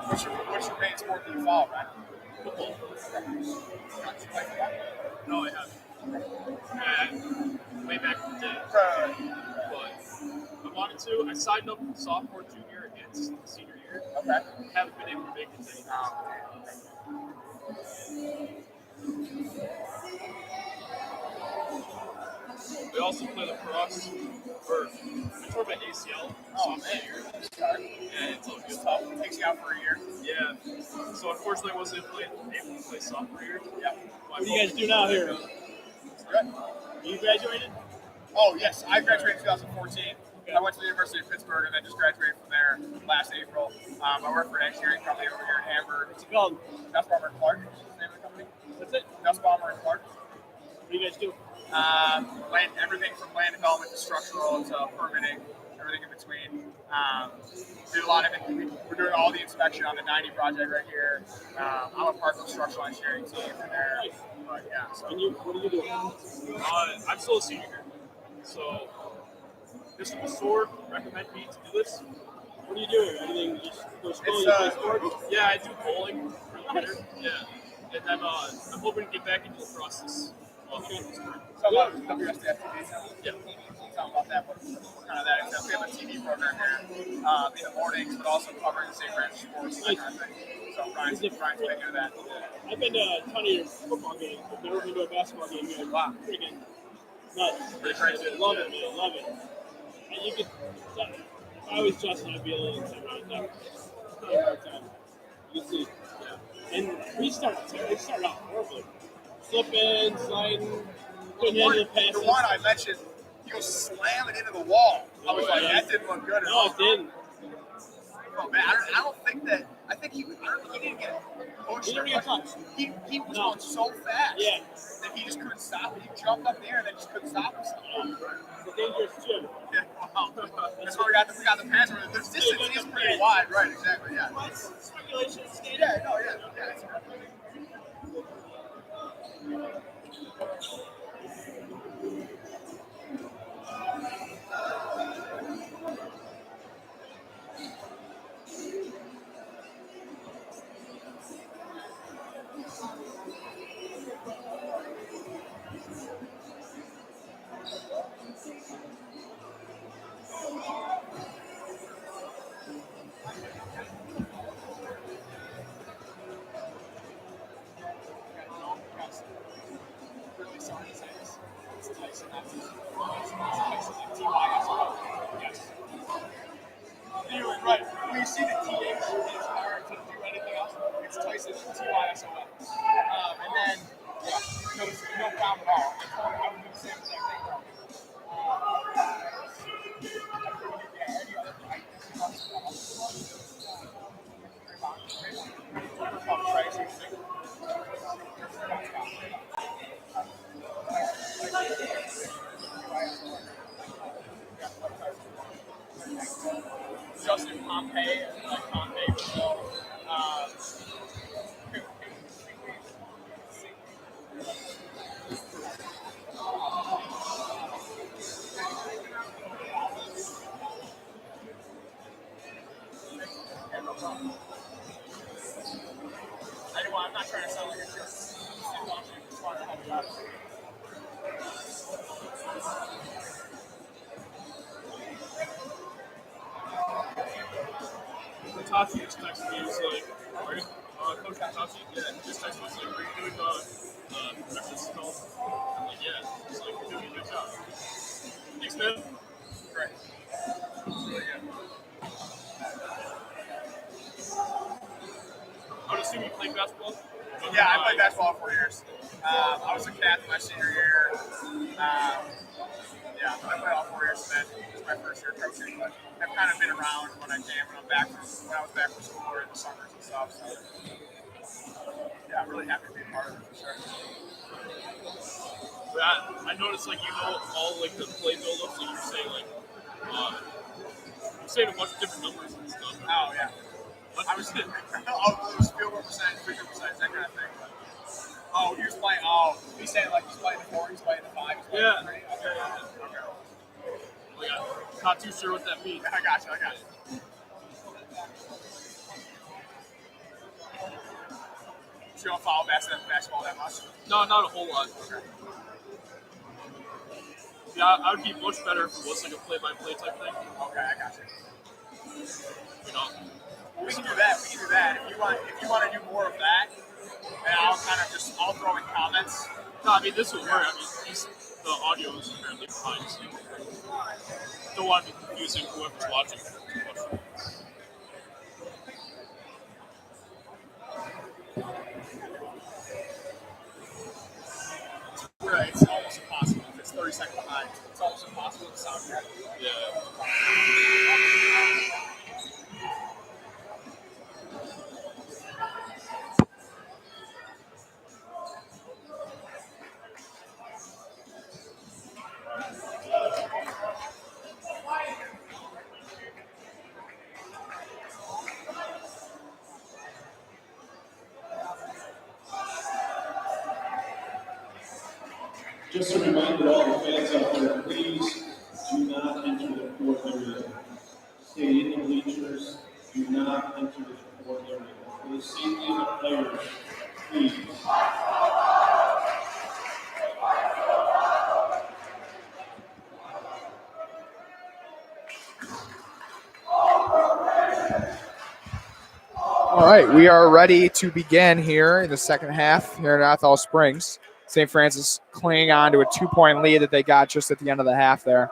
S1: What's your main sport that you follow, man?
S2: Football.
S1: No, I haven't.
S2: Yeah, way back in the day.
S1: Right.
S2: But I wanted to. I signed up sophomore, junior, and senior year.
S1: Okay.
S2: Haven't been able to make it any. We also play lacrosse. I tore my ACL sophomore year. Yeah, it's all good.
S1: Tough. It takes you out for a year.
S2: Yeah. So unfortunately, I wasn't able to play sophomore year.
S1: Yeah.
S2: What do you guys do now here?
S1: Good.
S2: You graduated?
S1: Oh, yes. I graduated in 2014. I went to the University of Pittsburgh and then just graduated from there last April. I work for an engineering company over here in Hamburg.
S2: What's it called?
S1: Nussbaumer and Clark is the name of the company.
S2: What's it?
S1: Nussbaumer and Clark.
S2: What do you guys do?
S1: Everything from land development to structural to permitting, everything in between. Did a lot of it. We're doing all the inspection on the 90 project right here. I'm a part of the structural engineering team in there. But yeah, so.
S2: And you, what do you do? I'm still a senior here. So, Mr. Masor recommended me to do this. What are you doing? Anything? You just go to school, you play sports? Yeah, I do bowling for the winter. Yeah. And I'm hoping to get back into lacrosse this spring.
S1: So about WSDF TV.
S2: Yeah.
S1: Talk about that. What kind of that is? We have a TV program here in the mornings, but also covering the St. Francis sports, that kind of thing. So Brian's taking care of that.
S2: I've been to a ton of your football games, but never been to a basketball game yet. Wow. Freaking nuts.
S1: Pretty crazy.
S2: Love it, man. Love it. And you could, if I was Justin, I'd be a little intimidated. It's not a hard time. You can see. Yeah. And we started out horribly. Slipping, sliding, couldn't handle the passes.
S1: The one I mentioned, he goes slamming into the wall. I was like, that didn't look good at all.
S2: No, it didn't.
S1: Oh, man, I don't think that. I think he didn't get pushed.
S2: He didn't get touched.
S1: He was going so fast.
S2: Yeah.
S1: That he just couldn't stop it. He jumped up in the air and then just couldn't stop himself.
S2: It's a dangerous gym.
S1: Yeah, wow. That's why we got the pass. The distance is pretty wide, right? Exactly. Yeah.
S2: What? Speculation is skating.
S1: Yeah. No. Yeah. Yes. Anyway, right. When you see the TA, it's hard to do anything else. It's Tyson TYSON. And then, yeah, no problem at all. I would do the same exact thing. Justin Pompey, like Pompey. I'm not trying to sound like a jerk.
S2: Tachi just texted me. He was like, are you, Coach Tachi? Yeah, he just texted me. He's like, are you doing breakfast call? I'm like, yeah. He's like, you're doing a good job. Thanks, man.
S1: Great. Really good.
S2: I would assume you played basketball?
S1: Yeah, I played basketball for 4 years. I was a captain my senior year. Yeah, I played all 4 years, and then it was my first year coaching. But I've kind of been around when I was back from school or in the summers and stuff. So yeah, I'm really happy to be a part of it for sure.
S2: But I noticed like you know all like the play build-ups, like you're saying like you're saying a bunch of different numbers and stuff.
S1: Oh yeah. I was hitting all those field goal percentage, free throw percentage, that kind of thing. But, he was playing. He's saying like he's playing the 4, he's playing the 5, he's playing the 3. Okay.
S2: Like, I'm not too sure what that means.
S1: I got you. So you don't follow basketball that much?
S2: No, not a whole lot.
S1: Okay.
S2: Yeah, I would be much better if it was like a play-by-play type thing.
S1: Okay, I got you.
S2: You know.
S1: We can do that. If you want to do more of that, and I'll throw in comments.
S2: No, I mean this will work. I mean the audio is apparently fine. So don't want to be confusing whoever's watching.
S1: Right, it's almost impossible. If it's 30 seconds behind, it's almost impossible to sound good.
S2: Yeah.
S5: Just a reminder to all the fans out there, please do not enter the fourth area. Stay in the bleachers. Do not enter the fourth area. For the safety of the players, please.
S3: All right, we are ready to begin here in the second half here at Athol Springs. St. Francis clinging on to a 2-point lead that they got just at the end of the half there.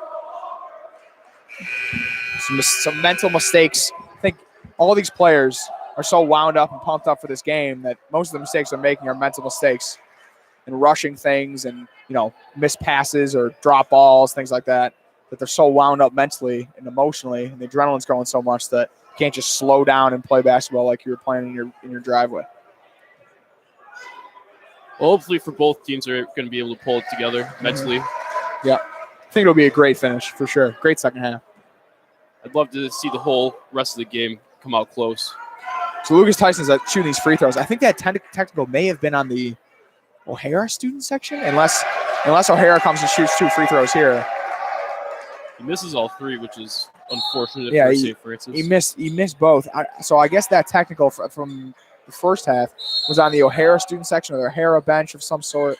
S3: Some mental mistakes. I think all these players are so wound up and pumped up for this game that most of the mistakes they're making are mental mistakes and rushing things and, missed passes or drop balls, things like that, that they're so wound up mentally and emotionally, and the adrenaline's going so much that you can't just slow down and play basketball like you were playing in your driveway.
S4: Well, hopefully for both teams, they're going to be able to pull it together mentally.
S3: Yeah, I think it'll be a great finish for sure. Great second half.
S4: I'd love to see the whole rest of the game come out close.
S3: So Lucas Tyson's shooting these free throws. I think that technical may have been on the O'Hara student section, unless O'Hara comes and shoots 2 free throws here.
S4: He misses all 3, which is unfortunate
S3: Yeah,
S4: for St. Francis.
S3: He missed both. So I guess that technical from the first half was on the O'Hara student section or the O'Hara bench of some sort.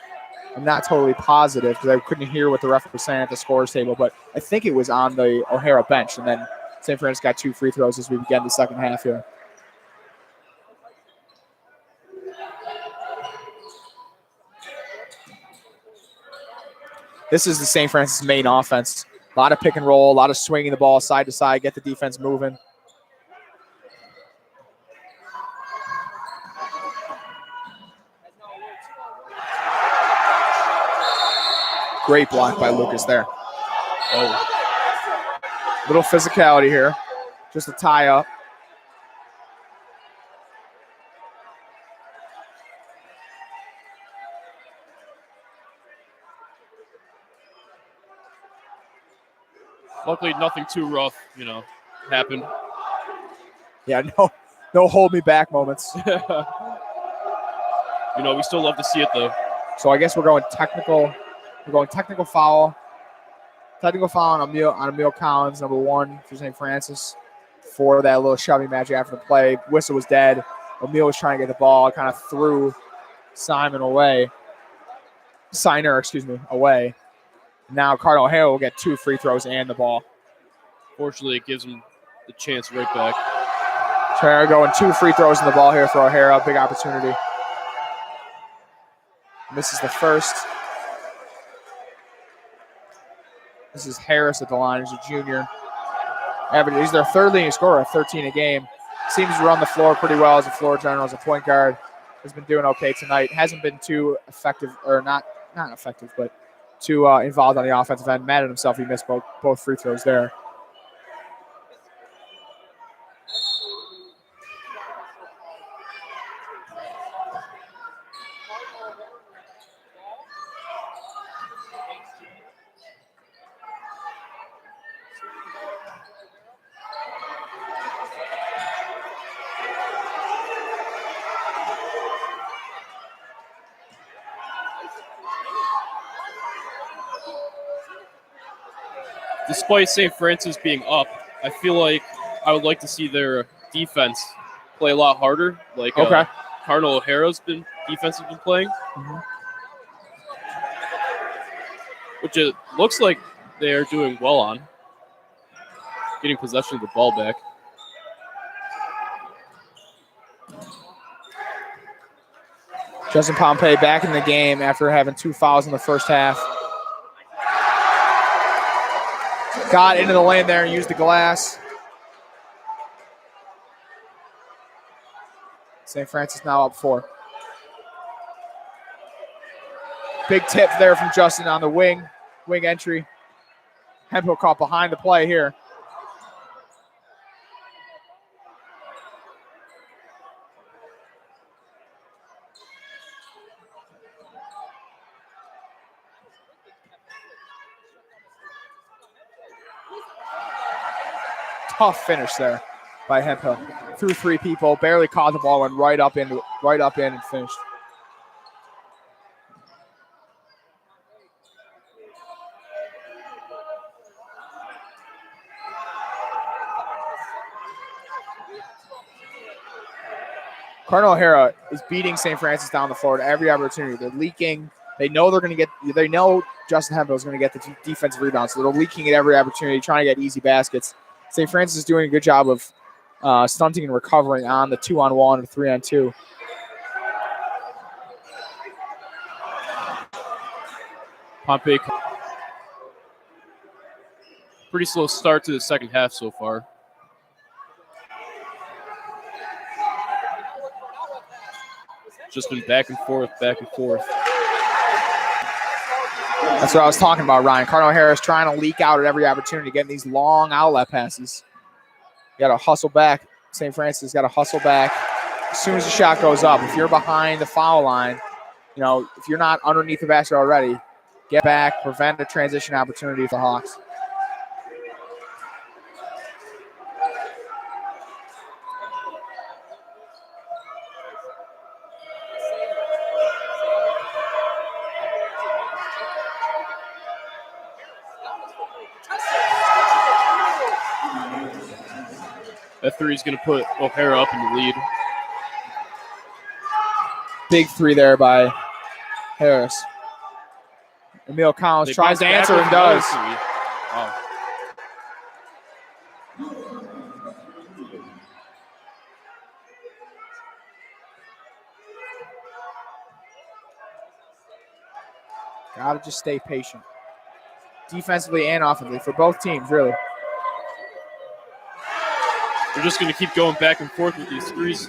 S3: I'm not totally positive because I couldn't hear what the ref was saying at the scorer's table, but I think it was on the O'Hara bench. And then St. Francis got 2 free throws as we begin the second half here. This is the St. Francis main offense. A lot of pick and roll, a lot of swinging the ball side to side, get the defense moving. Great block by Lucas there.
S4: Oh,
S3: Little physicality here. Just a tie up.
S4: luckily nothing too rough, happened.
S3: Yeah, no hold me back moments.
S4: We still love to see it though.
S3: So I guess we're going technical. We're going technical foul. Technical foul on Emil Collins, number 1 for St. Francis, for that little shoving match after the play. Whistle was dead. Emil was trying to get the ball, kind of threw Signer, away. Now Cardinal O'Hara will get 2 free throws and the ball.
S4: Fortunately, it gives him the chance right back.
S3: O'Hara going 2 free throws in the ball here for O'Hara. Big opportunity. Misses the first. This is Harris at the line. He's a junior. He's their third leading scorer, 13 a game. Seems to run the floor pretty well as a floor general, as a point guard. Has been doing okay tonight. Hasn't been too effective, or not effective, but too involved on the offensive end. Mad at himself. He missed both free throws there.
S4: Despite St. Francis being up, I feel like I would like to see their defense play a lot harder. Like Cardinal O'Hara's defense has been playing, which it looks like they are doing well on getting possession of the ball back.
S3: Justin Pompey back in the game after having 2 fouls in the first half. Got into the lane there and used the glass. St. Francis now up 4. Big tip there from Justin on the wing entry. Hemphill caught behind the play here. Tough finish there by Hemphill. Through 3 people, barely caught the ball, went right up in and finished. Cardinal O'Hara is beating St. Francis down the floor at every opportunity. They're leaking. They know they know Justin Hemphill is going to get the defensive rebound, so they're leaking at every opportunity, trying to get easy baskets. St. Francis is doing a good job of stunting and recovering on the 2-on-1 or 3-on-2.
S4: Pompey, pretty slow start to the second half so far. Just been back and forth.
S3: That's what I was talking about, Ryan. Cardinal Harris trying to leak out at every opportunity, getting these long outlet passes. You got to hustle back. St. Francis got to hustle back as soon as the shot goes up. If you're behind the foul line, if you're not underneath the basket already, get back, prevent a transition opportunity for the Hawks.
S4: That 3 is going to put O'Hara up in the lead.
S3: Big 3 there by Harris. Emil Collins tries to answer and does.
S4: Wow.
S3: Gotta just stay patient. defensively and offensively for both teams, really.
S4: They're just going to keep going back and forth with these threes.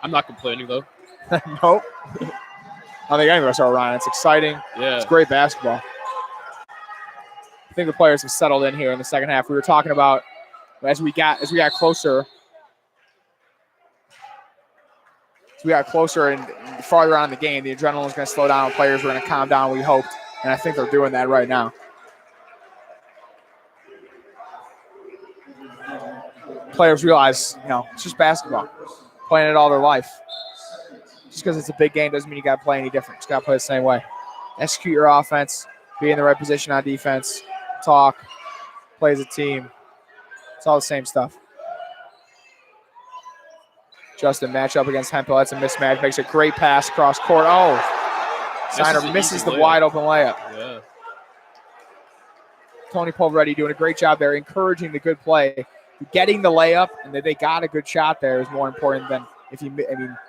S4: I'm not complaining, though.
S3: Nope. I don't think any of us are, Ryan. It's exciting.
S4: Yeah.
S3: It's great basketball. I think the players have settled in here in the second half. We were talking about as we got closer. As we got closer and farther on in the game, the adrenaline was going to slow down. Players were going to calm down, we hoped. And I think they're doing that right now. Players realize, it's just basketball. Playing it all their life. Just because it's a big game doesn't mean you got to play any different. Just got to play the same way. Execute your offense. Be in the right position on defense. Talk. Play as a team. It's all the same stuff. Justin match up against Hempel. That's a mismatch. Makes a great pass across court. Oh. Steiner misses the wide open layup.
S4: Yeah.
S3: Tony Pulveretti doing a great job there, encouraging the good play. Getting the layup and that they got a good shot there is more important than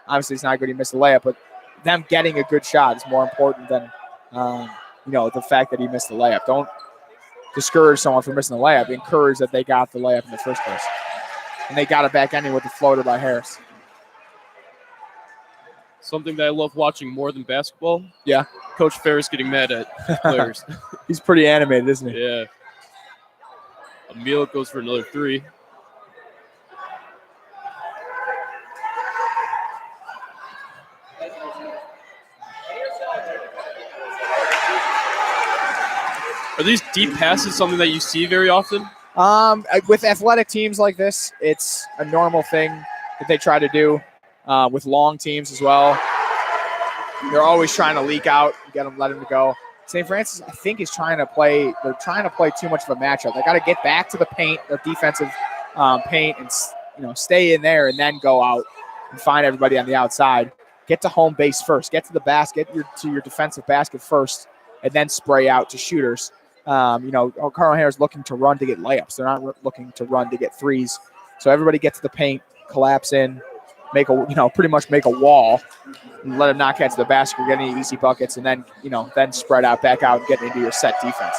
S3: obviously it's not good he missed the layup, but them getting a good shot is more important than, the fact that he missed the layup. Don't discourage someone for missing the layup. Encourage that they got the layup in the first place. And they got it back ending with the floater by Harris.
S4: Something that I love watching more than basketball.
S3: Yeah.
S4: Coach Ferris getting mad at players.
S3: He's pretty animated, isn't he?
S4: Yeah. Emil goes for another three. Are these deep passes something that you see very often?
S3: With athletic teams like this, it's a normal thing that they try to do. With long teams as well, they're always trying to leak out, let them go. St. Francis, I think, is trying to play. They're trying to play too much of a matchup. They got to get back to the paint, their defensive paint, and stay in there, and then go out and find everybody on the outside. Get to home base first. Get to the basket, to your defensive basket first, and then spray out to shooters. Cardinal Hare is looking to run to get layups. They're not looking to run to get threes. So everybody get to the paint, collapse in, pretty much make a wall, and let them not get to the basket or get any easy buckets, and then then spread out back out and get into your set defense.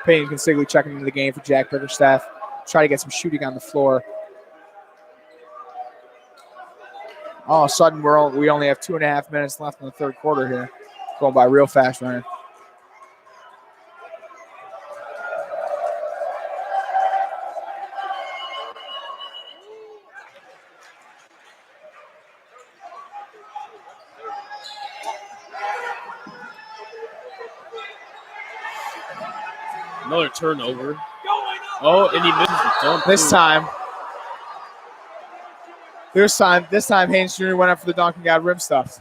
S3: Payne Consigli checking into the game for Jack Bickerstaff. Try to get some shooting on the floor. All of a sudden, we only have 2.5 minutes left in the third quarter here. Going by real fast, Ryan.
S4: Another turnover. Oh, and he misses the dunk.
S3: This time, Haynes Jr. went up for the dunk and got rim stuffed.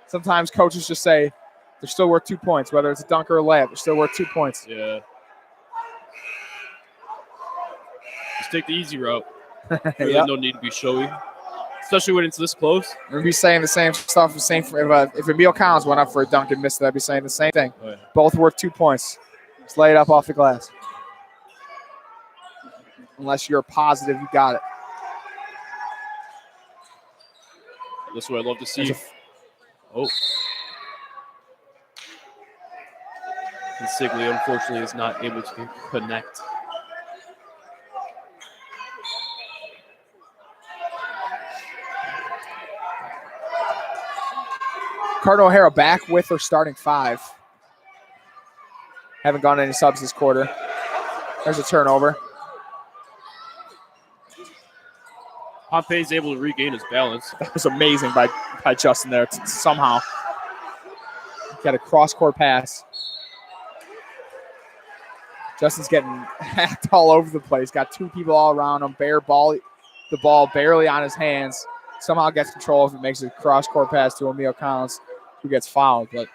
S3: Sometimes coaches just say they're still worth 2 points, whether it's a dunk or a layup. They're still worth 2 points.
S4: Yeah. Just take the easy route. Really, no need to be showy, especially when it's this close.
S3: We'll be saying the same stuff. If Emil Collins went up for a dunk and missed it, I'd be saying the same thing.
S4: Oh, yeah.
S3: Both worth 2 points. Just lay it up off the glass. Unless you're positive you got it.
S4: That's what I love to see. Oh. Consigli, unfortunately, is not able to connect.
S3: Cardinal O'Hara back with their starting five. Haven't gone any subs this quarter. There's a turnover.
S4: Pompey's able to regain his balance.
S3: That was amazing by Justin there. Somehow. Got a cross-court pass. Justin's getting hacked all over the place. Got two people all around him. The ball barely on his hands. Somehow gets control if it makes a cross-court pass to Emil Collins, who gets fouled. But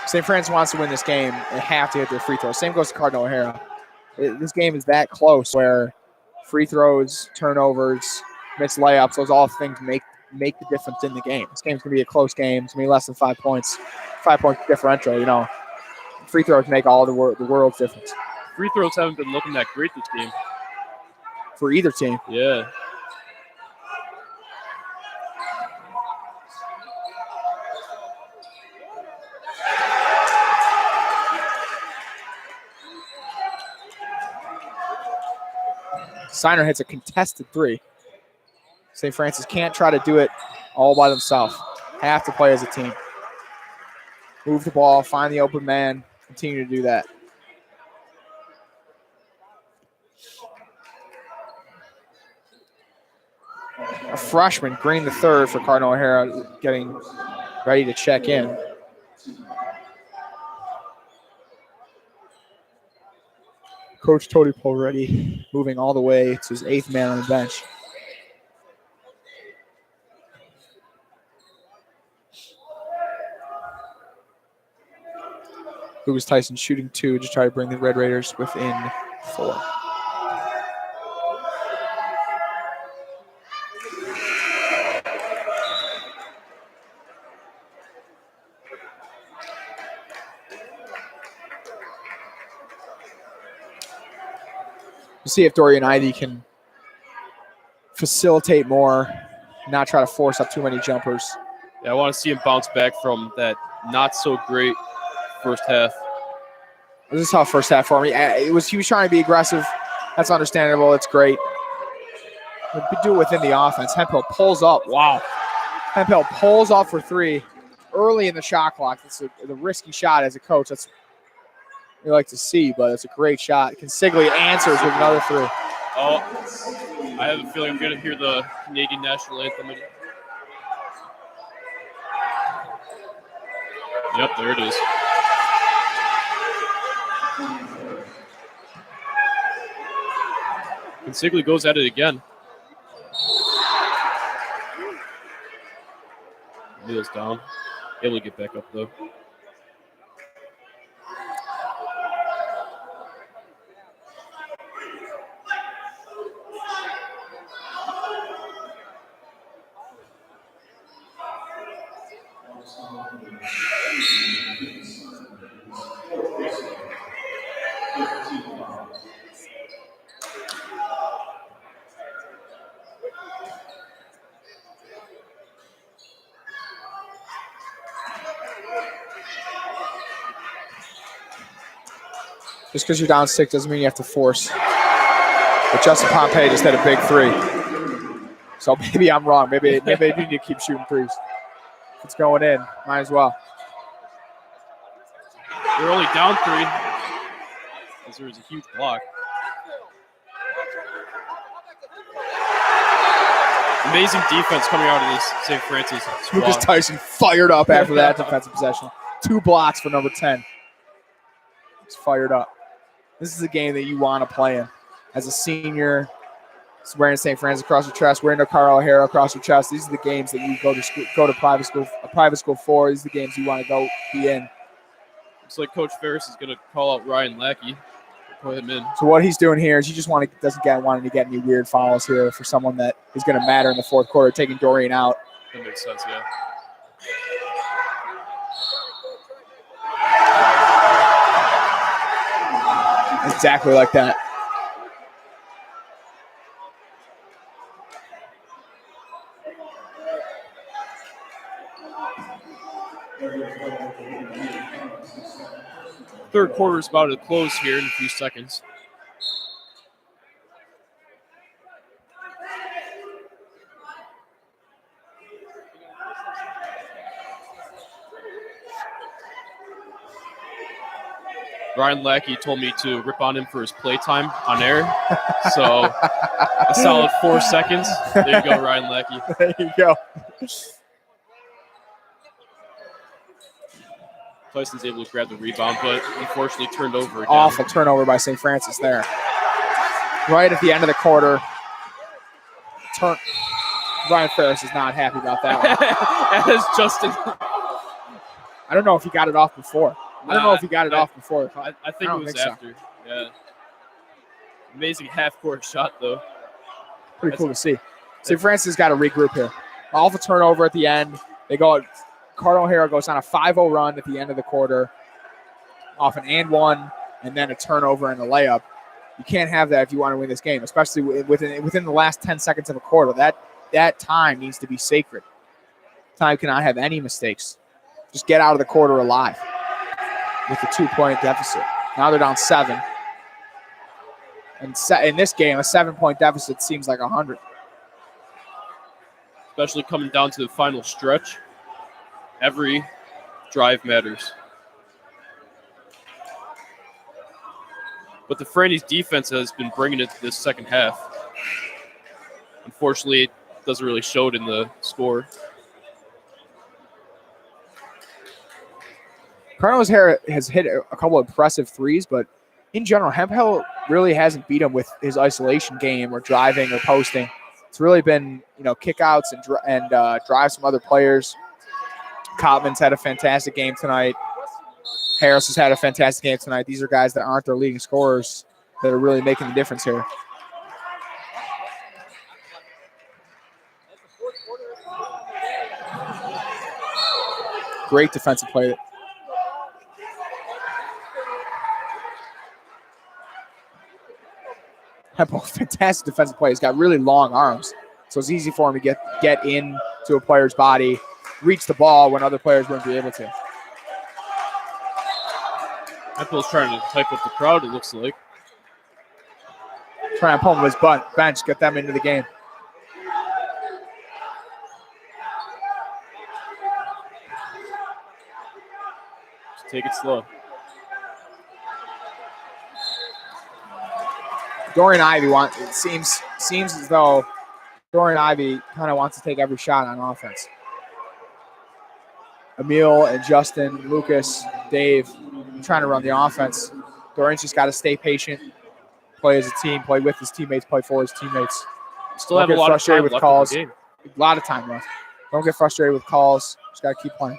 S3: St. Francis wants to win this game. They have to hit their free throw. Same goes to Cardinal O'Hara. This game is that close where Free throws, turnovers, missed layups, those all things make the difference in the game. This game's going to be a close game. It's going to be less than 5 points. 5-point differential, you know. Free throws make all the world's difference.
S4: Free throws haven't been looking that great this game.
S3: For either team.
S4: Yeah.
S3: Steiner hits a contested 3. St. Francis can't try to do it all by themselves. Have to play as a team. Move the ball, find the open man, continue to do that. A freshman, Green the third for Cardinal O'Hara, getting ready to check in. Coach Tony Polretti moving all the way to his 8th man on the bench. Lucas Tyson shooting 2 to try to bring the Red Raiders within 4. We'll see if Dorian Ivey can facilitate more, not try to force up too many jumpers.
S4: Yeah, I want to see him bounce back from that not so great first half.
S3: This is tough first half for me. He was trying to be aggressive. That's understandable. It's great. We could do it within the offense. Hemphill pulls up. Wow. Hemphill pulls up for 3 early in the shot clock. That's the risky shot as a coach. That's what you like to see, but it's a great shot. Consigli answers with another 3.
S4: Oh, I have a feeling I'm going to hear the Canadian national anthem. Yep, there it is. Consigli goes at it again. Kneels down. Able to get back up, though.
S3: Just because you're down 6 doesn't mean you have to force. But Justin Pompey just had a big 3. So maybe I'm wrong. Maybe they do need to keep shooting 3s. If it's going in, might as well.
S4: They're only down 3 because there was a huge block. Amazing defense coming out of this St. Francis squad.
S3: Lucas Tyson fired up after that defensive possession. 2 blocks for number 10. He's fired up. This is a game that you want to play in. As a senior, wearing St. Francis across your chest, wearing a Carl O'Hara across your chest. These are the games that you go to private school for. These are the games you want to go be in.
S4: Looks like Coach Ferris is going to call out Ryan Lackey. Put him in.
S3: So what he's doing here is he just wanting to get any weird fouls here for someone that is going to matter in the fourth quarter, taking Dorian out.
S4: That makes sense, yeah.
S3: Exactly like that.
S4: Third quarter is about to close here in a few seconds. Ryan Lackey told me to rip on him for his playtime on air. So a solid 4 seconds. There you go, Ryan Lackey.
S3: There you go.
S4: Tyson's able to grab the rebound, but unfortunately turned over again.
S3: Awful turnover by St. Francis there. Right at the end of the quarter. Ryan Ferris is not happy about that one.
S4: As Justin.
S3: I don't know if he got it off before. I don't know if he got it off before.
S4: I think it was after. So. Yeah. Amazing half-court shot, though.
S3: Pretty cool to see. St. Francis got to regroup here. Off a turnover at the end. They go. Cardinal O'Hara goes on a 5-0 run at the end of the quarter, off an and one, and then a turnover and a layup. You can't have that if you want to win this game, especially within the last 10 seconds of a quarter. That time needs to be sacred. Time cannot have any mistakes. Just get out of the quarter alive with a 2-point deficit. Now they're down 7. And in this game, a 7-point deficit seems like 100.
S4: Especially coming down to the final stretch. Every drive matters. But the Frannies defense has been bringing it this second half. Unfortunately, it doesn't really show it in the score.
S3: Cardinal O'Hara has hit a couple of impressive threes, but in general, Hemphill really hasn't beat him with his isolation game or driving or posting. It's really been, kickouts and drives from other players. Cotman's had a fantastic game tonight. Harris has had a fantastic game tonight. These are guys that aren't their leading scorers that are really making the difference here. Great defensive play. Hemphill, fantastic defensive play. He's got really long arms, so it's easy for him to get into a player's body, reach the ball when other players wouldn't be able to.
S4: Hemphill's trying to hype up the crowd, it looks like.
S3: Trying to pull him with his bench, get them into the game.
S4: Just take it slow.
S3: Dorian Ivey it seems as though Dorian Ivey kind of wants to take every shot on offense. Emil and Justin, Lucas, Dave, trying to run the offense. Dorian's just got to stay patient, play as a team, play with his teammates, play for his teammates.
S4: Still have a lot of time left
S3: calls.
S4: in the game.
S3: A lot of time left. Don't get frustrated with calls. Just got to keep playing.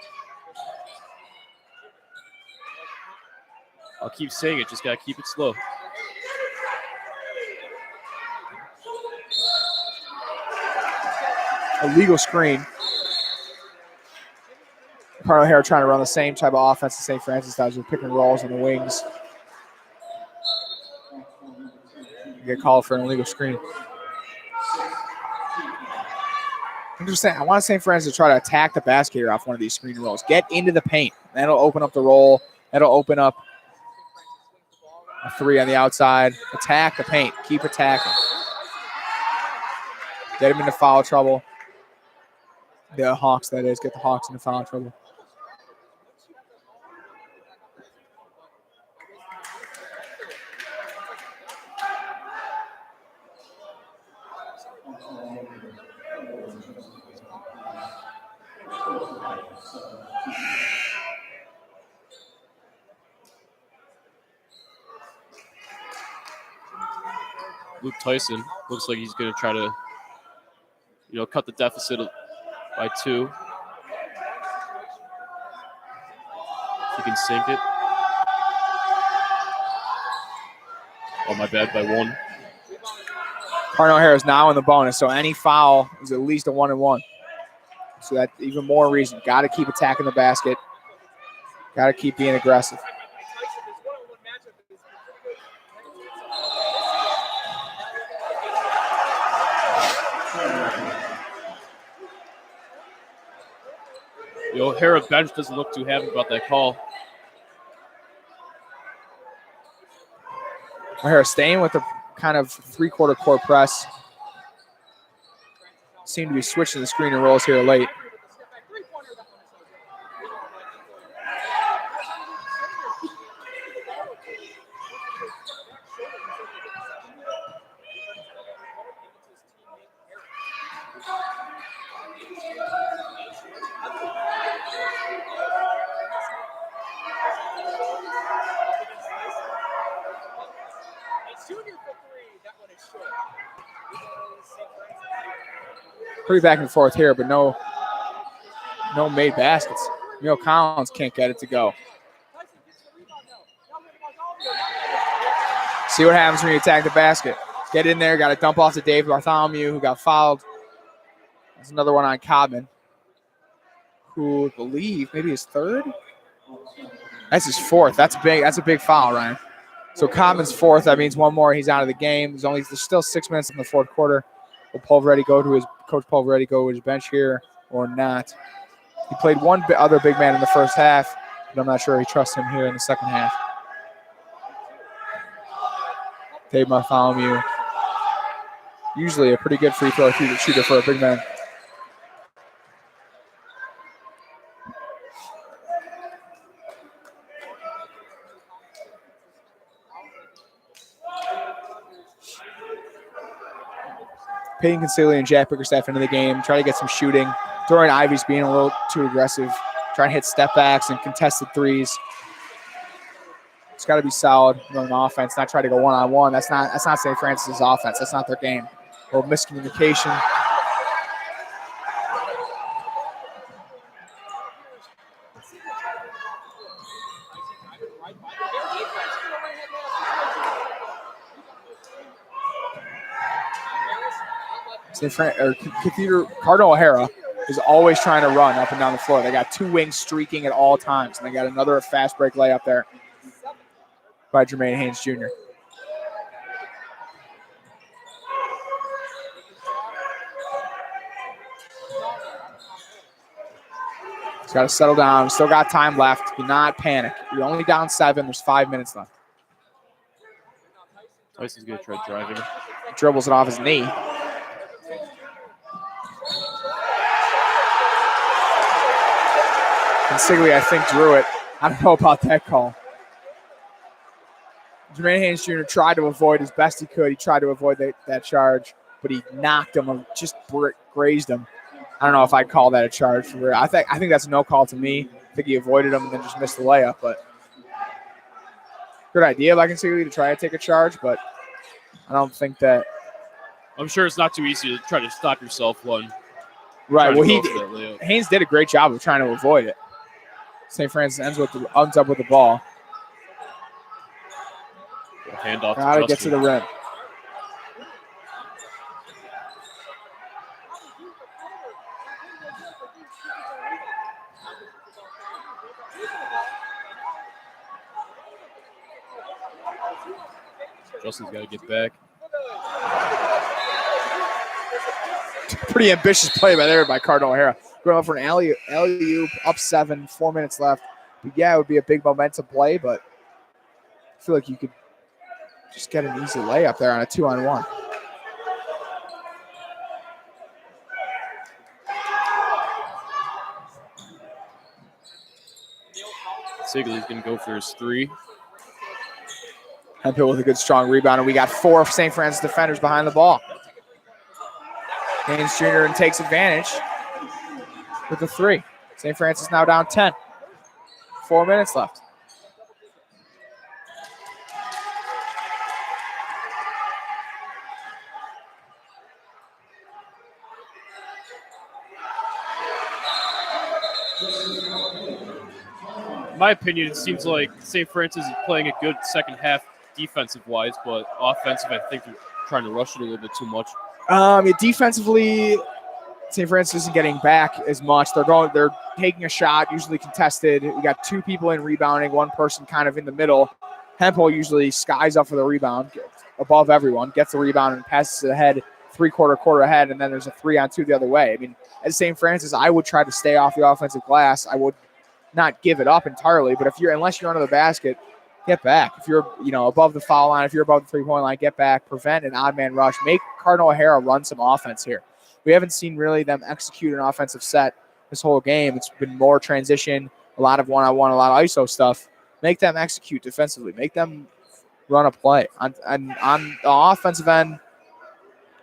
S4: I'll keep saying it. Just got to keep it slow.
S3: Illegal screen. Cardinal O'Hara trying to run the same type of offense that St. Francis does with pick and rolls on the wings. Get called for an illegal screen. I'm just saying, I want St. Francis to try to attack the basket here off one of these screen and rolls. Get into the paint. That'll open up the roll. That'll open up a three on the outside. Attack the paint. Keep attacking. Get him into foul trouble. The Hawks, that is. Get the Hawks into foul trouble.
S4: Luke Tyson looks like he's going to try to, cut the deficit by 2. If he can sink it. Oh, my bad, by 1.
S3: Cardinal O'Hara is now in the bonus, so any foul is at least a 1-and-1. So that's even more reason. Got to keep attacking the basket. Got to keep being aggressive.
S4: The O'Hara bench doesn't look too happy about that call.
S3: O'Hara staying with the kind of three-quarter court press. Seem to be switching the screen and rolls here late. Pretty back and forth here, but no made baskets. Neil Collins can't get it to go. See what happens when you attack the basket. Get in there. Got a dump off to Dave Bartholomew, who got fouled. There's another one on Codman, who I believe maybe his third. That's his fourth. That's a big foul, Ryan. So Codman's fourth. That means one more. He's out of the game. There's still 6 minutes in the fourth quarter. Will Coach Pulveretti go to his bench here or not? He played one other big man in the first half, but I'm not sure he trusts him here in the second half. Dave Bartholomew, usually a pretty good free throw shooter for a big man. Peyton Consiglio and Jack Bickerstaff into the game, try to get some shooting. Dorian Ivey's being a little too aggressive, trying to hit step backs and contested threes. It's got to be solid on offense, not try to go one-on-one. That's not St. Francis' offense. That's not their game. A little miscommunication. Cardinal O'Hara is always trying to run up and down the floor. They got two wings streaking at all times, and they got another fast break layup there by Jermaine Haynes Jr. He's got to settle down. Still got time left. Do not panic. You're only down 7. There's 5 minutes left.
S4: Tyson's going to try driving.
S3: Dribbles it off his knee. Consiglio, I think, drew it. I don't know about that call. Jermaine Haynes Jr. tried to avoid as best he could. He tried to avoid that charge, but he knocked him, just grazed him. I don't know if I'd call that a charge. I think that's a no call to me. I think he avoided him and then just missed the layup. But good idea by Consiglio to try to take a charge, but I don't think that.
S4: I'm sure it's not too easy to try to stop yourself one.
S3: Right. Well, Haynes did a great job of trying to avoid it. St. Francis ends up with the ball.
S4: Handoff.
S3: Gotta get to the rim.
S4: Justin's got to get back.
S3: Pretty ambitious play by Cardinal O'Hara. Going up for an alley-oop, up 7, 4 minutes left. But yeah, it would be a big momentum play, but I feel like you could just get an easy layup there on a 2-on-1.
S4: Sigley's going to go for his 3.
S3: Hemphill with a good strong rebound, and we got 4 St. Francis defenders behind the ball. Haynes Jr. takes advantage with the 3. St. Francis now down 10. 4 minutes left.
S4: In my opinion, it seems like St. Francis is playing a good second half defensive-wise, but offensive, I think they're trying to rush it a little bit too much.
S3: Defensively, St. Francis isn't getting back as much. They're taking a shot, usually contested. We got 2 people in rebounding, 1 person kind of in the middle. Hemphill usually skies up for the rebound, above everyone, gets the rebound and passes it ahead, quarter ahead, and then there's a 3-on-2 the other way. I mean, as St. Francis, I would try to stay off the offensive glass. I would not give it up entirely, but unless you're under the basket, get back. If you're above the foul line, if you're above the 3-point line, get back, prevent an odd man rush, make Cardinal O'Hara run some offense here. We haven't seen really them execute an offensive set this whole game. It's been more transition, a lot of one-on-one, a lot of ISO stuff. Make them execute defensively. Make them run a play. On the offensive end,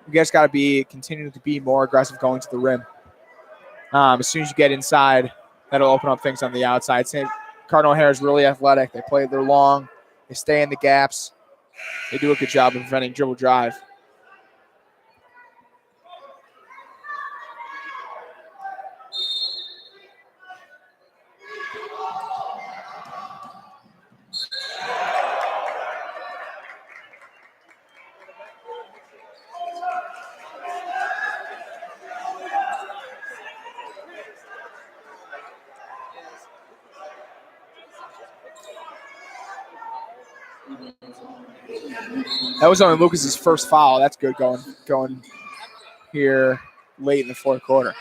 S3: you guys got to continue to be more aggressive going to the rim. As soon as you get inside, that'll open up things on the outside. Cardinal O'Hara is really athletic. They're long. They stay in the gaps. They do a good job of preventing dribble drive. That was only Lucas's first foul. That's good going here late in the fourth quarter.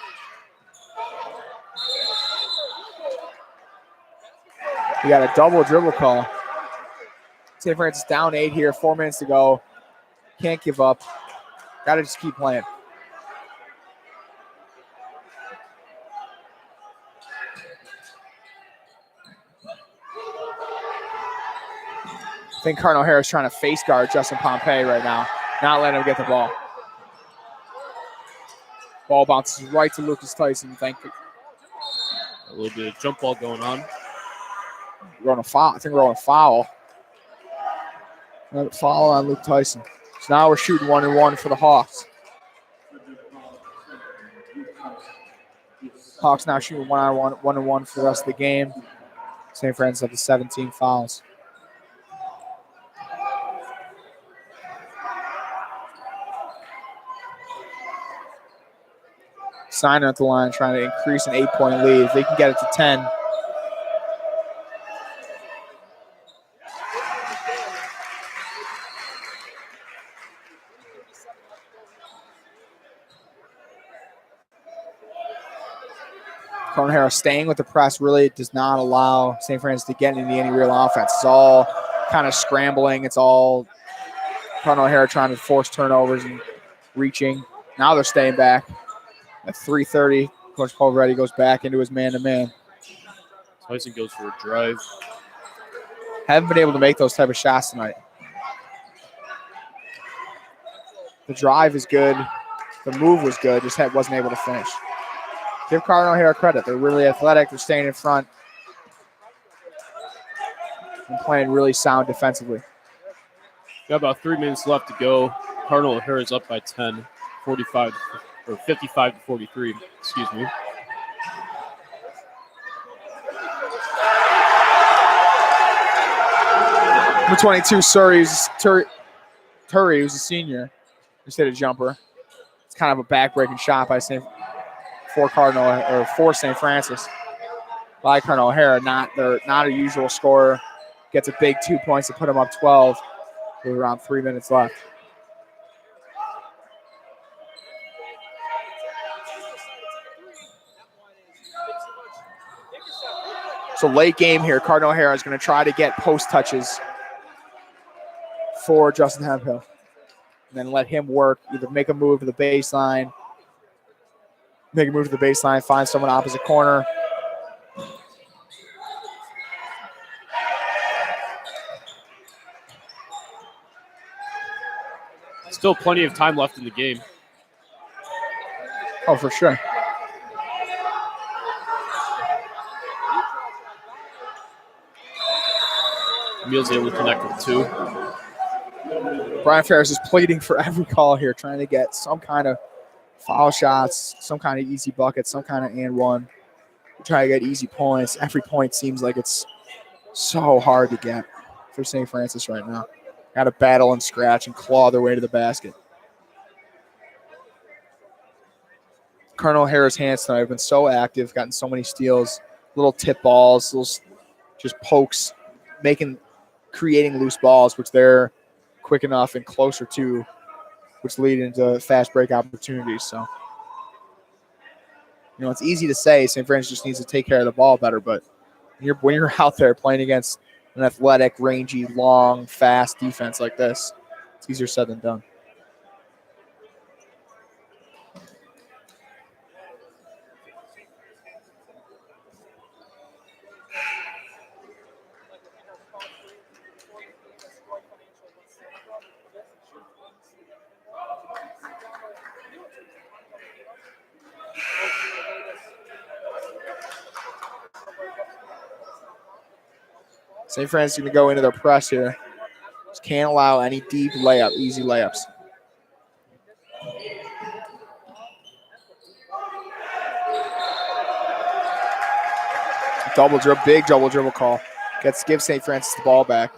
S3: We got a double dribble call. St. Francis down 8 here, 4 minutes to go. Can't give up. Got to just keep playing. I think Cardinal Harris trying to face guard Justin Pompey right now, not letting him get the ball. Ball bounces right to Lucas Tyson. Thank you.
S4: A little bit of jump ball going on.
S3: We're on a foul. I think we're on a foul. Another foul on Luke Tyson. So now we're shooting 1-1 for the Hawks. Hawks now shooting 1-1 for the rest of the game. St. Francis have the 17 fouls. Signer at the line trying to increase an 8-point lead. If they can get it to 10. Cardinal Harris staying with the press really does not allow St. Francis to get into any real offense. It's all kind of scrambling. It's all Cardinal Harris trying to force turnovers and reaching. Now they're staying back. At 3:30, Coach Pulveretti goes back into his man-to-man.
S4: Tyson goes for a drive.
S3: Haven't been able to make those type of shots tonight. The drive is good. The move was good, just wasn't able to finish. Give Cardinal Harris credit. They're really athletic. They're staying in front and playing really sound defensively.
S4: Got about 3 minutes left to go. Cardinal Harris up by 10, 55 to 43. Excuse me.
S3: Number 22, Turry, who's a senior, just hit a jumper. It's kind of a back-breaking shot by St. Francis. By Cardinal O'Hara, not a usual scorer. Gets a big 2 points to put him up 12 with around 3 minutes left. So late game here, Cardinal O'Hara is going to try to get post touches for Justin Hemphill. And then let him work, either make a move to the baseline, find someone opposite corner.
S4: Still plenty of time left in the game.
S3: Oh, for sure.
S4: Emil's able to connect with 2.
S3: Brian Ferris is pleading for every call here, trying to get some kind of foul shots, some kind of easy bucket, some kind of and one. Try to get easy points. Every point seems like it's so hard to get for St. Francis right now. Got to battle and scratch and claw their way to the basket. Colonel Harris hands tonight have been so active, gotten so many steals, little tip balls, little just pokes, creating loose balls, which they're quick enough and closer to, which lead into fast break opportunities. So, it's easy to say St. Francis just needs to take care of the ball better, but when you're out there playing against an athletic, rangy, long, fast defense like this, it's easier said than done. St. Francis is going to go into their press here. Just can't allow any easy layups. Big double dribble call. Give St. Francis the ball back.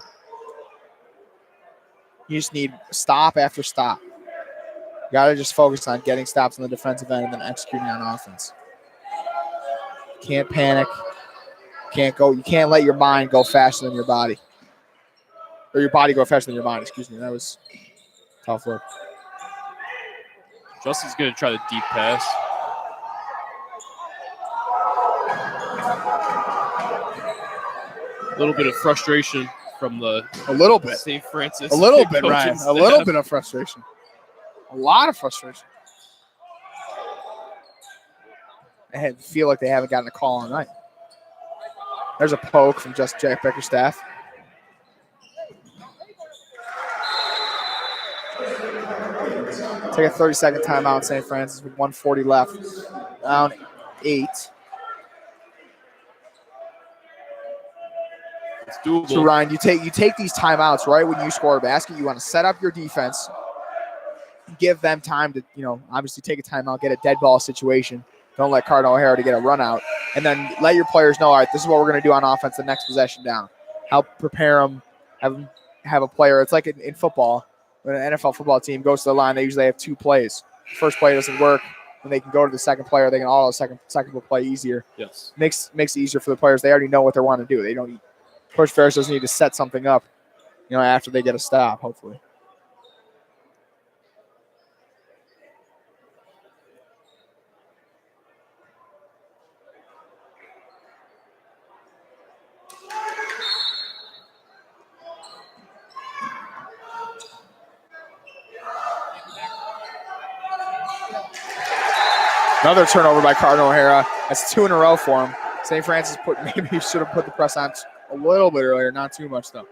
S3: You just need stop after stop. You got to just focus on getting stops on the defensive end and then executing on offense. Can't panic. You can't let your mind go faster than your body. or your body go faster than your mind. Excuse me. That was a tough look.
S4: Justin's going to try the deep pass. A little bit of frustration from the St. Francis.
S3: A little bit,
S4: coaching
S3: Ryan. A
S4: staff.
S3: little bit of frustration. A lot of frustration. I feel like they haven't gotten a call all night. There's a poke from just Jack Beckerstaff. Take a 30-second timeout, St. Francis, with 1:40 left. Down 8.
S4: It's doable.
S3: So Ryan, you take these timeouts, right? When you score a basket, you want to set up your defense, give them time to, obviously take a timeout, get a dead ball situation. Don't let Cardinal O'Hara to get a run out, and then let your players know, all right, this is what we're going to do on offense the next possession down. Help prepare them. Have a player. It's like in football. When an NFL football team goes to the line, they usually have 2 plays. First play doesn't work, and they can go to the second player. They can auto second play easier.
S4: Yes.
S3: Makes it easier for the players. They already know what they want to do. They don't. Coach Ferris doesn't need to set something up, after they get a stop. Hopefully. Another turnover by Cardinal O'Hara. That's 2 in a row for him. St. Francis maybe he should have put the press on a little bit earlier, not too much though.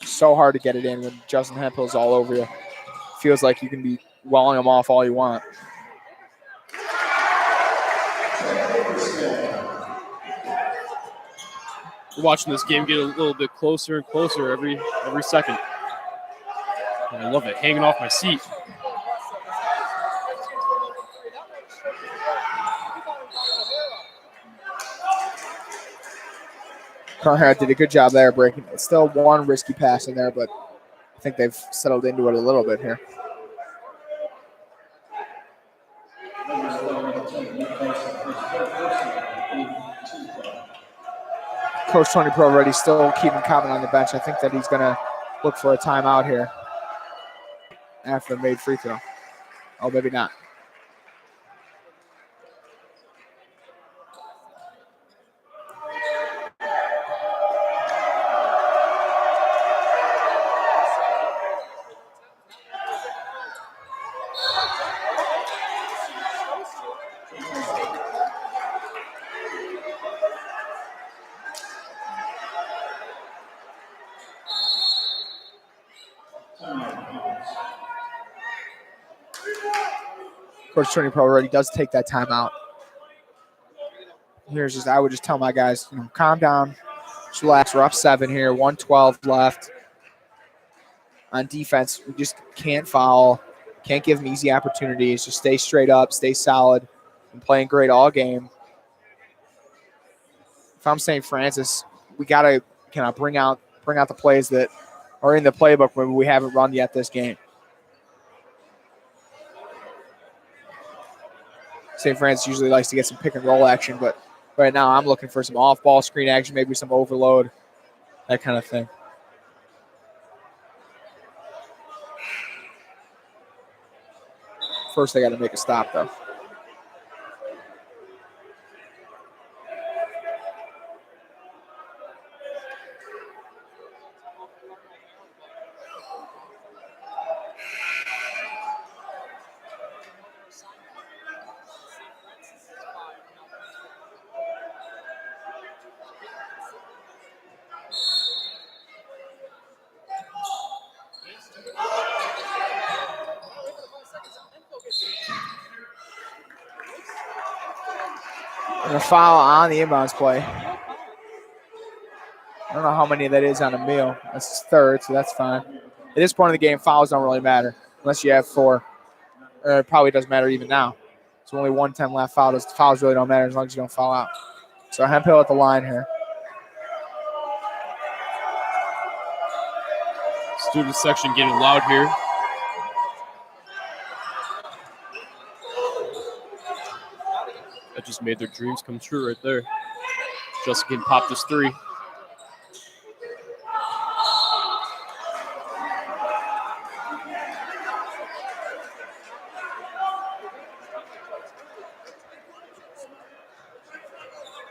S3: So hard to get it in when Justin Hemphill's all over you. Feels like you can be walling him off all you want.
S4: We're watching this game get a little bit closer and closer every second. And I love it, hanging off my seat.
S3: Carhart did a good job there breaking. It's still one risky pass in there, but I think they've settled into it a little bit here. Coach Tony Proveretti still keeping Common on the bench. I think that he's going to look for a timeout here after the made free throw. Oh, maybe not. Coach Tony Proveretti does take that timeout. I would just tell my guys, calm down, just relax. We're up 7 here, 1:12 left. On defense, we just can't foul, can't give them easy opportunities. Just stay straight up, stay solid, and playing great all game. If I'm St. Francis, we gotta kind of bring out the plays that are in the playbook when we haven't run yet this game. St. Francis usually likes to get some pick and roll action, but right now I'm looking for some off-ball screen action, maybe some overload, that kind of thing. First, they got to make a stop, though. And a foul on the inbounds play. I don't know how many that is on Emil. That's his third, so that's fine. At this point in the game, fouls don't really matter unless you have 4. It probably doesn't matter even now. It's only 1:10 left. Fouls really don't matter as long as you don't foul out. So Hemphill at the line here.
S4: Student section getting loud here. That just made their dreams come true right there. Justin can pop this three.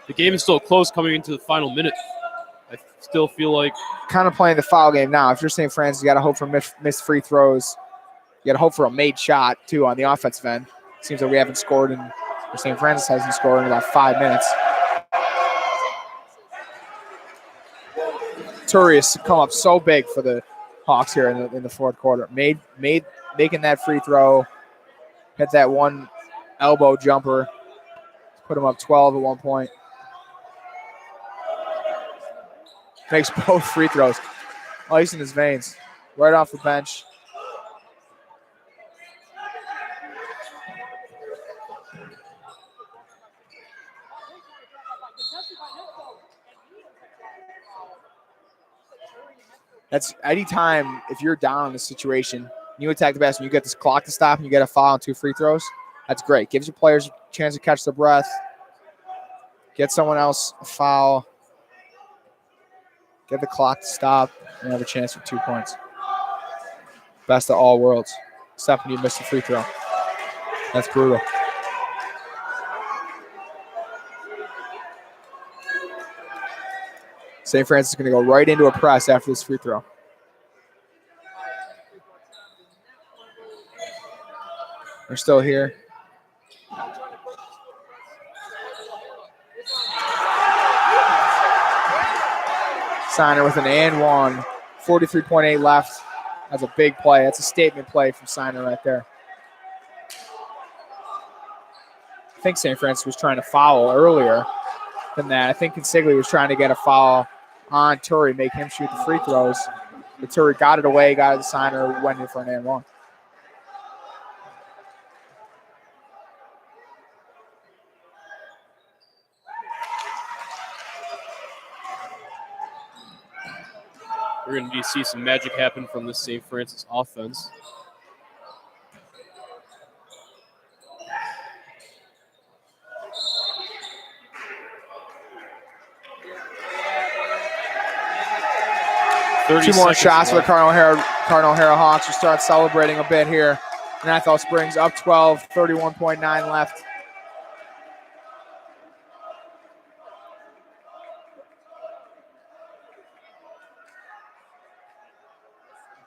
S4: The game is still close coming into the final minute. I still feel like
S3: kind of playing the foul game now. If you're St. Francis, you got to hope for missed free throws. You got to hope for a made shot, too, on the offensive end. Seems like we haven't scored or St. Francis hasn't scored in about 5 minutes. Turi has come up so big for the Hawks here in the fourth quarter. Making that free throw, hit that one elbow jumper, put him up 12 at one point. Makes both free throws. Ice in his veins. Right off the bench. That's any time if you're down in this situation, you attack the basket, you get this clock to stop, and you get a foul and 2 free throws. That's great. Gives your players a chance to catch their breath. Get someone else a foul. Get the clock to stop and have a chance for 2 points. Best of all worlds. Except when you miss a free throw. That's brutal. St. Francis is going to go right into a press after this free throw. They're still here. Signer with an and one. 43.8 left. That's a big play. That's a statement play from Signer right there. I think St. Francis was trying to foul earlier than that. I think Consigli was trying to get a foul on Turi, make him shoot the free throws. But Turi got it away, got it to Signer, went in for an and one.
S4: we're going to see some magic happen from this St. Francis offense.
S3: Two more shots for the Cardinal O'Hara Hawks who start celebrating a bit here. And Athol Springs up 12, 31.9 left.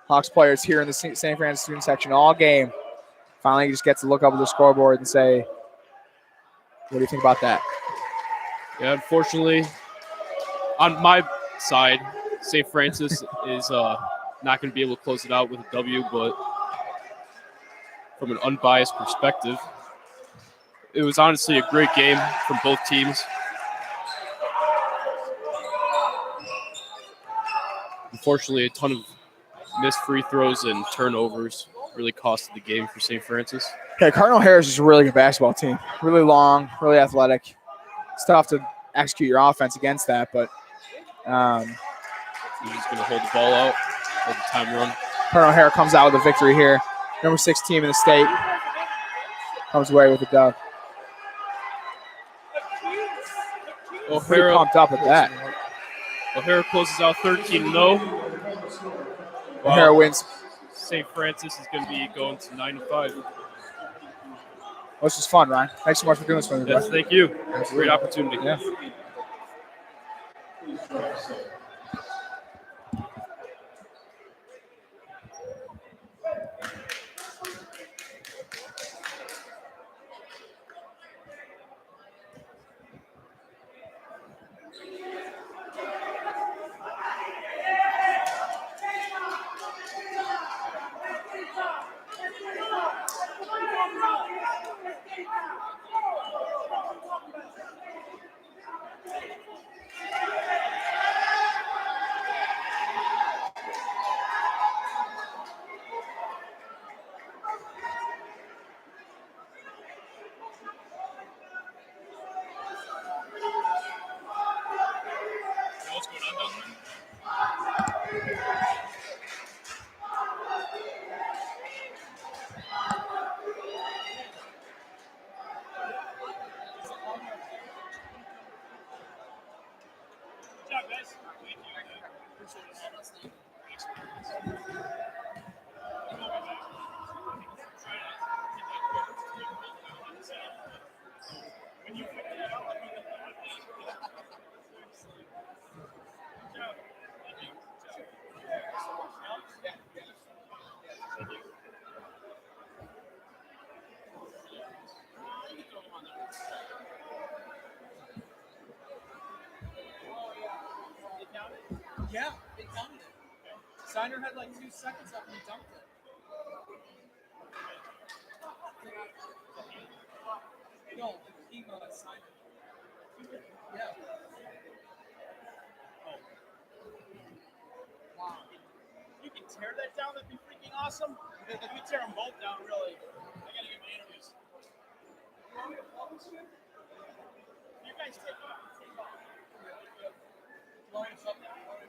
S3: Hawks players here in the St. Francis student section all game. Finally just gets to look up at the scoreboard and say, what do you think about that?
S4: Yeah, unfortunately, on my side, St. Francis is not going to be able to close it out with a W, but from an unbiased perspective, it was honestly a great game from both teams. Unfortunately, a ton of missed free throws and turnovers really costed the game for St. Francis.
S3: Okay, Cardinal Harris is a really good basketball team. Really long, really athletic. It's tough to execute your offense against that, but
S4: He's just going to hold the ball out, hold the time run.
S3: Cardinal O'Hara comes out with a victory here. Number 6 team in the state comes away with a dub. Pretty pumped up with that.
S4: O'Hara closes out 13-0.
S3: O'Hara wins.
S4: St. Francis is going to be going to 9-5.
S3: This was fun, Ryan. Thanks so much for doing this for me, bro.
S4: Yes, thank you. Great opportunity.
S3: Yeah.
S6: Yeah, it counted it. Signer had like 2 seconds up and he dunked it. No, the team signed it. Yeah.
S2: Wow. You can tear that down, that'd be freaking awesome. If we tear them both down, really. I gotta get my interviews. You guys take off. Take off.
S6: Blowing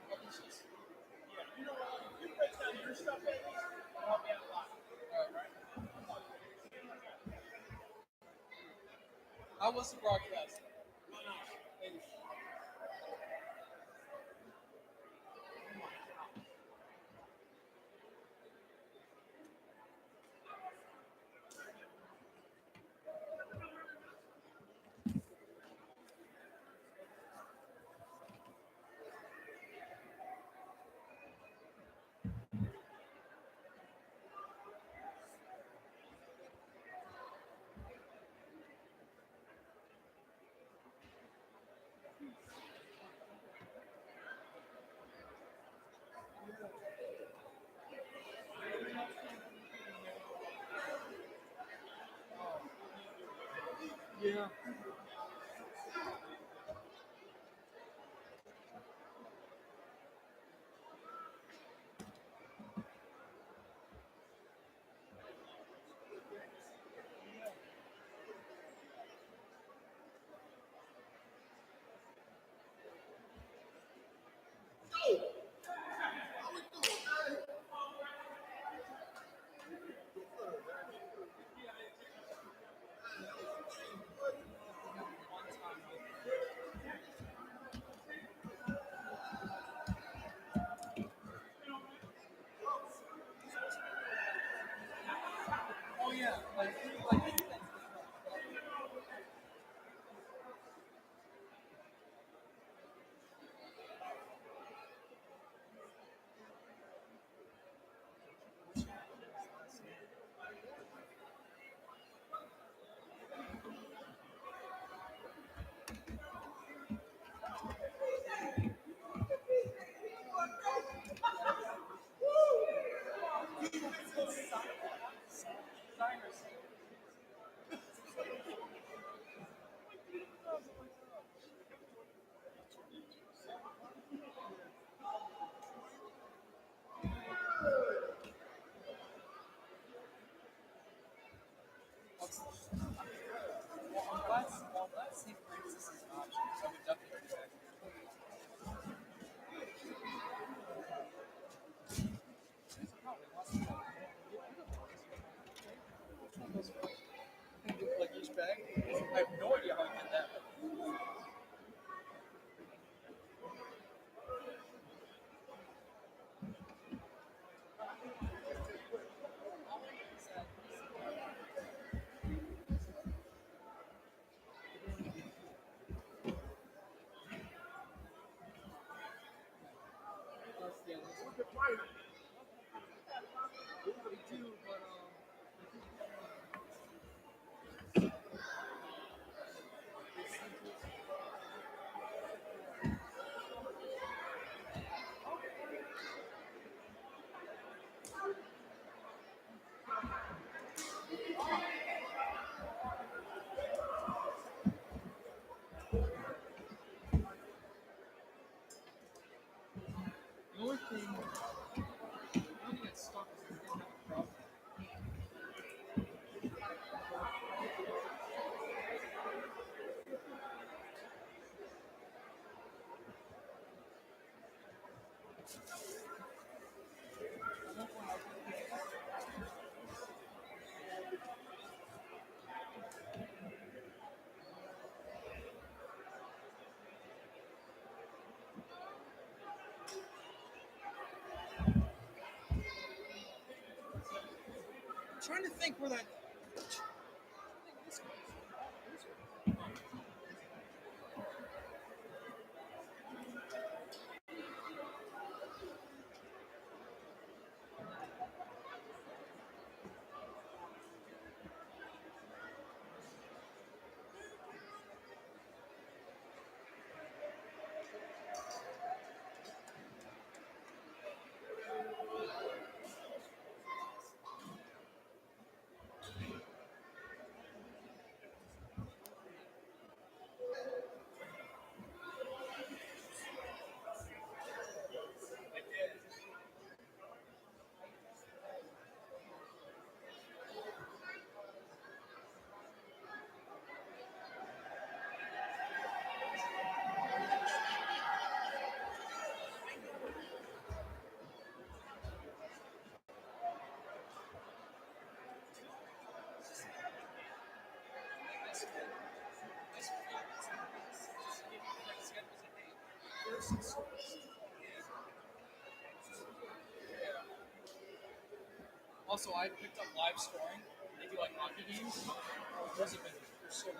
S6: publicists.
S2: Yeah, you know what? If you break down your stuff, baby, it'll help me out a lot.
S6: All right. How was the broadcast? Thank you. Yeah. Oh yeah, like designers. Well, I'm glad St. Francis is an option, so I would definitely do that. Probably wants to go. Like each bag? I have no idea how he did that. That's the end. They do, but the only thing that stuck is we didn't have a crowd. I'm trying to think where that. Also, I picked up live scoring. They do like hockey games. Those have been they're so easy.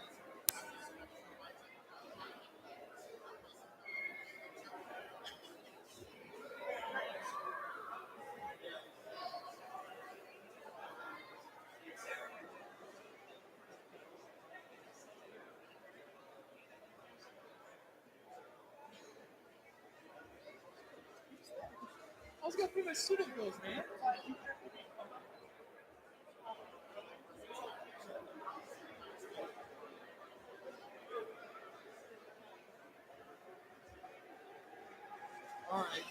S6: I was gonna pay my student bills, man. All right.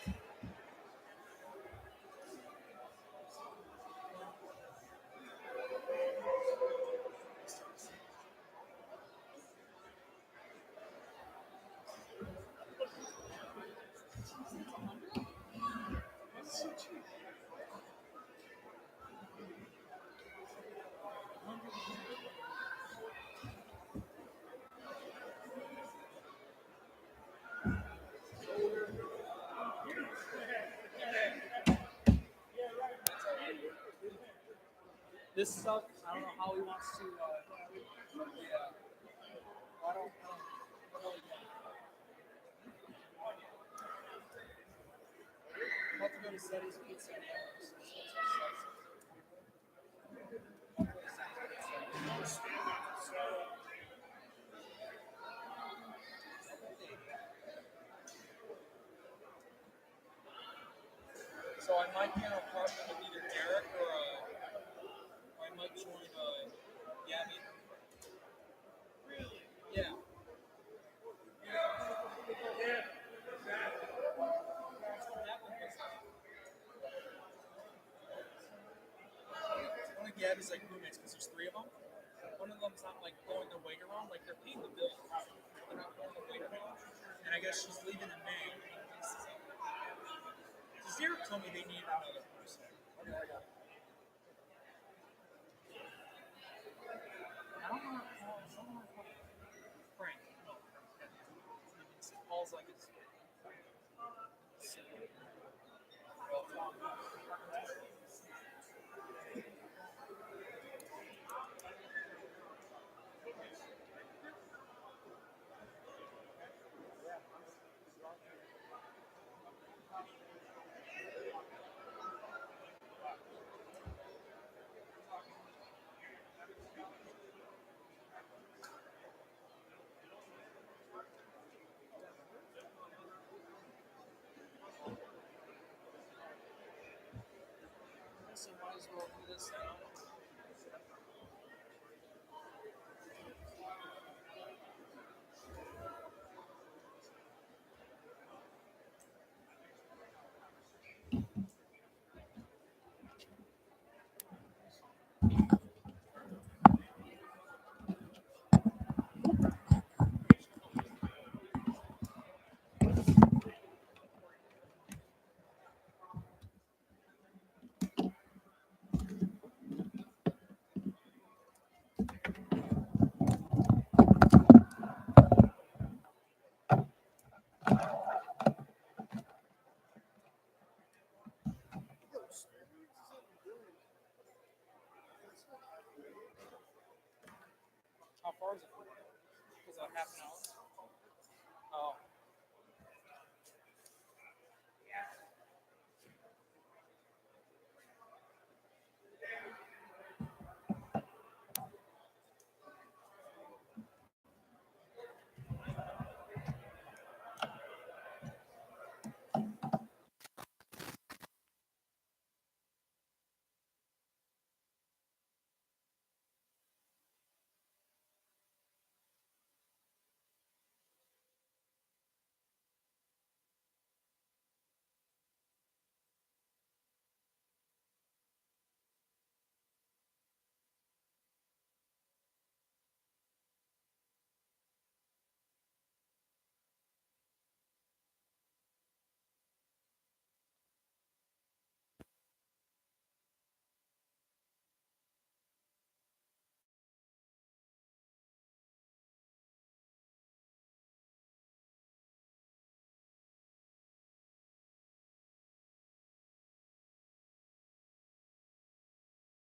S6: This stuff, I don't know how he wants to. Yeah. I don't really know. I'm about to go to Zeddy's Pizza now. So I might be in an apartment with either Derek or I might join Gabby. Really? Yeah. One of Gabby's like roommates because there's three of them. One of them's not like going the wait around, like they're paying the bill. They're not going the wait around. And I guess she's leaving in May. So Derek told me they needed another person. Okay, I got it. I don't know Frank. No. Paul's like it's. So might as well do this now. How far is it? Is that half an hour? Oh.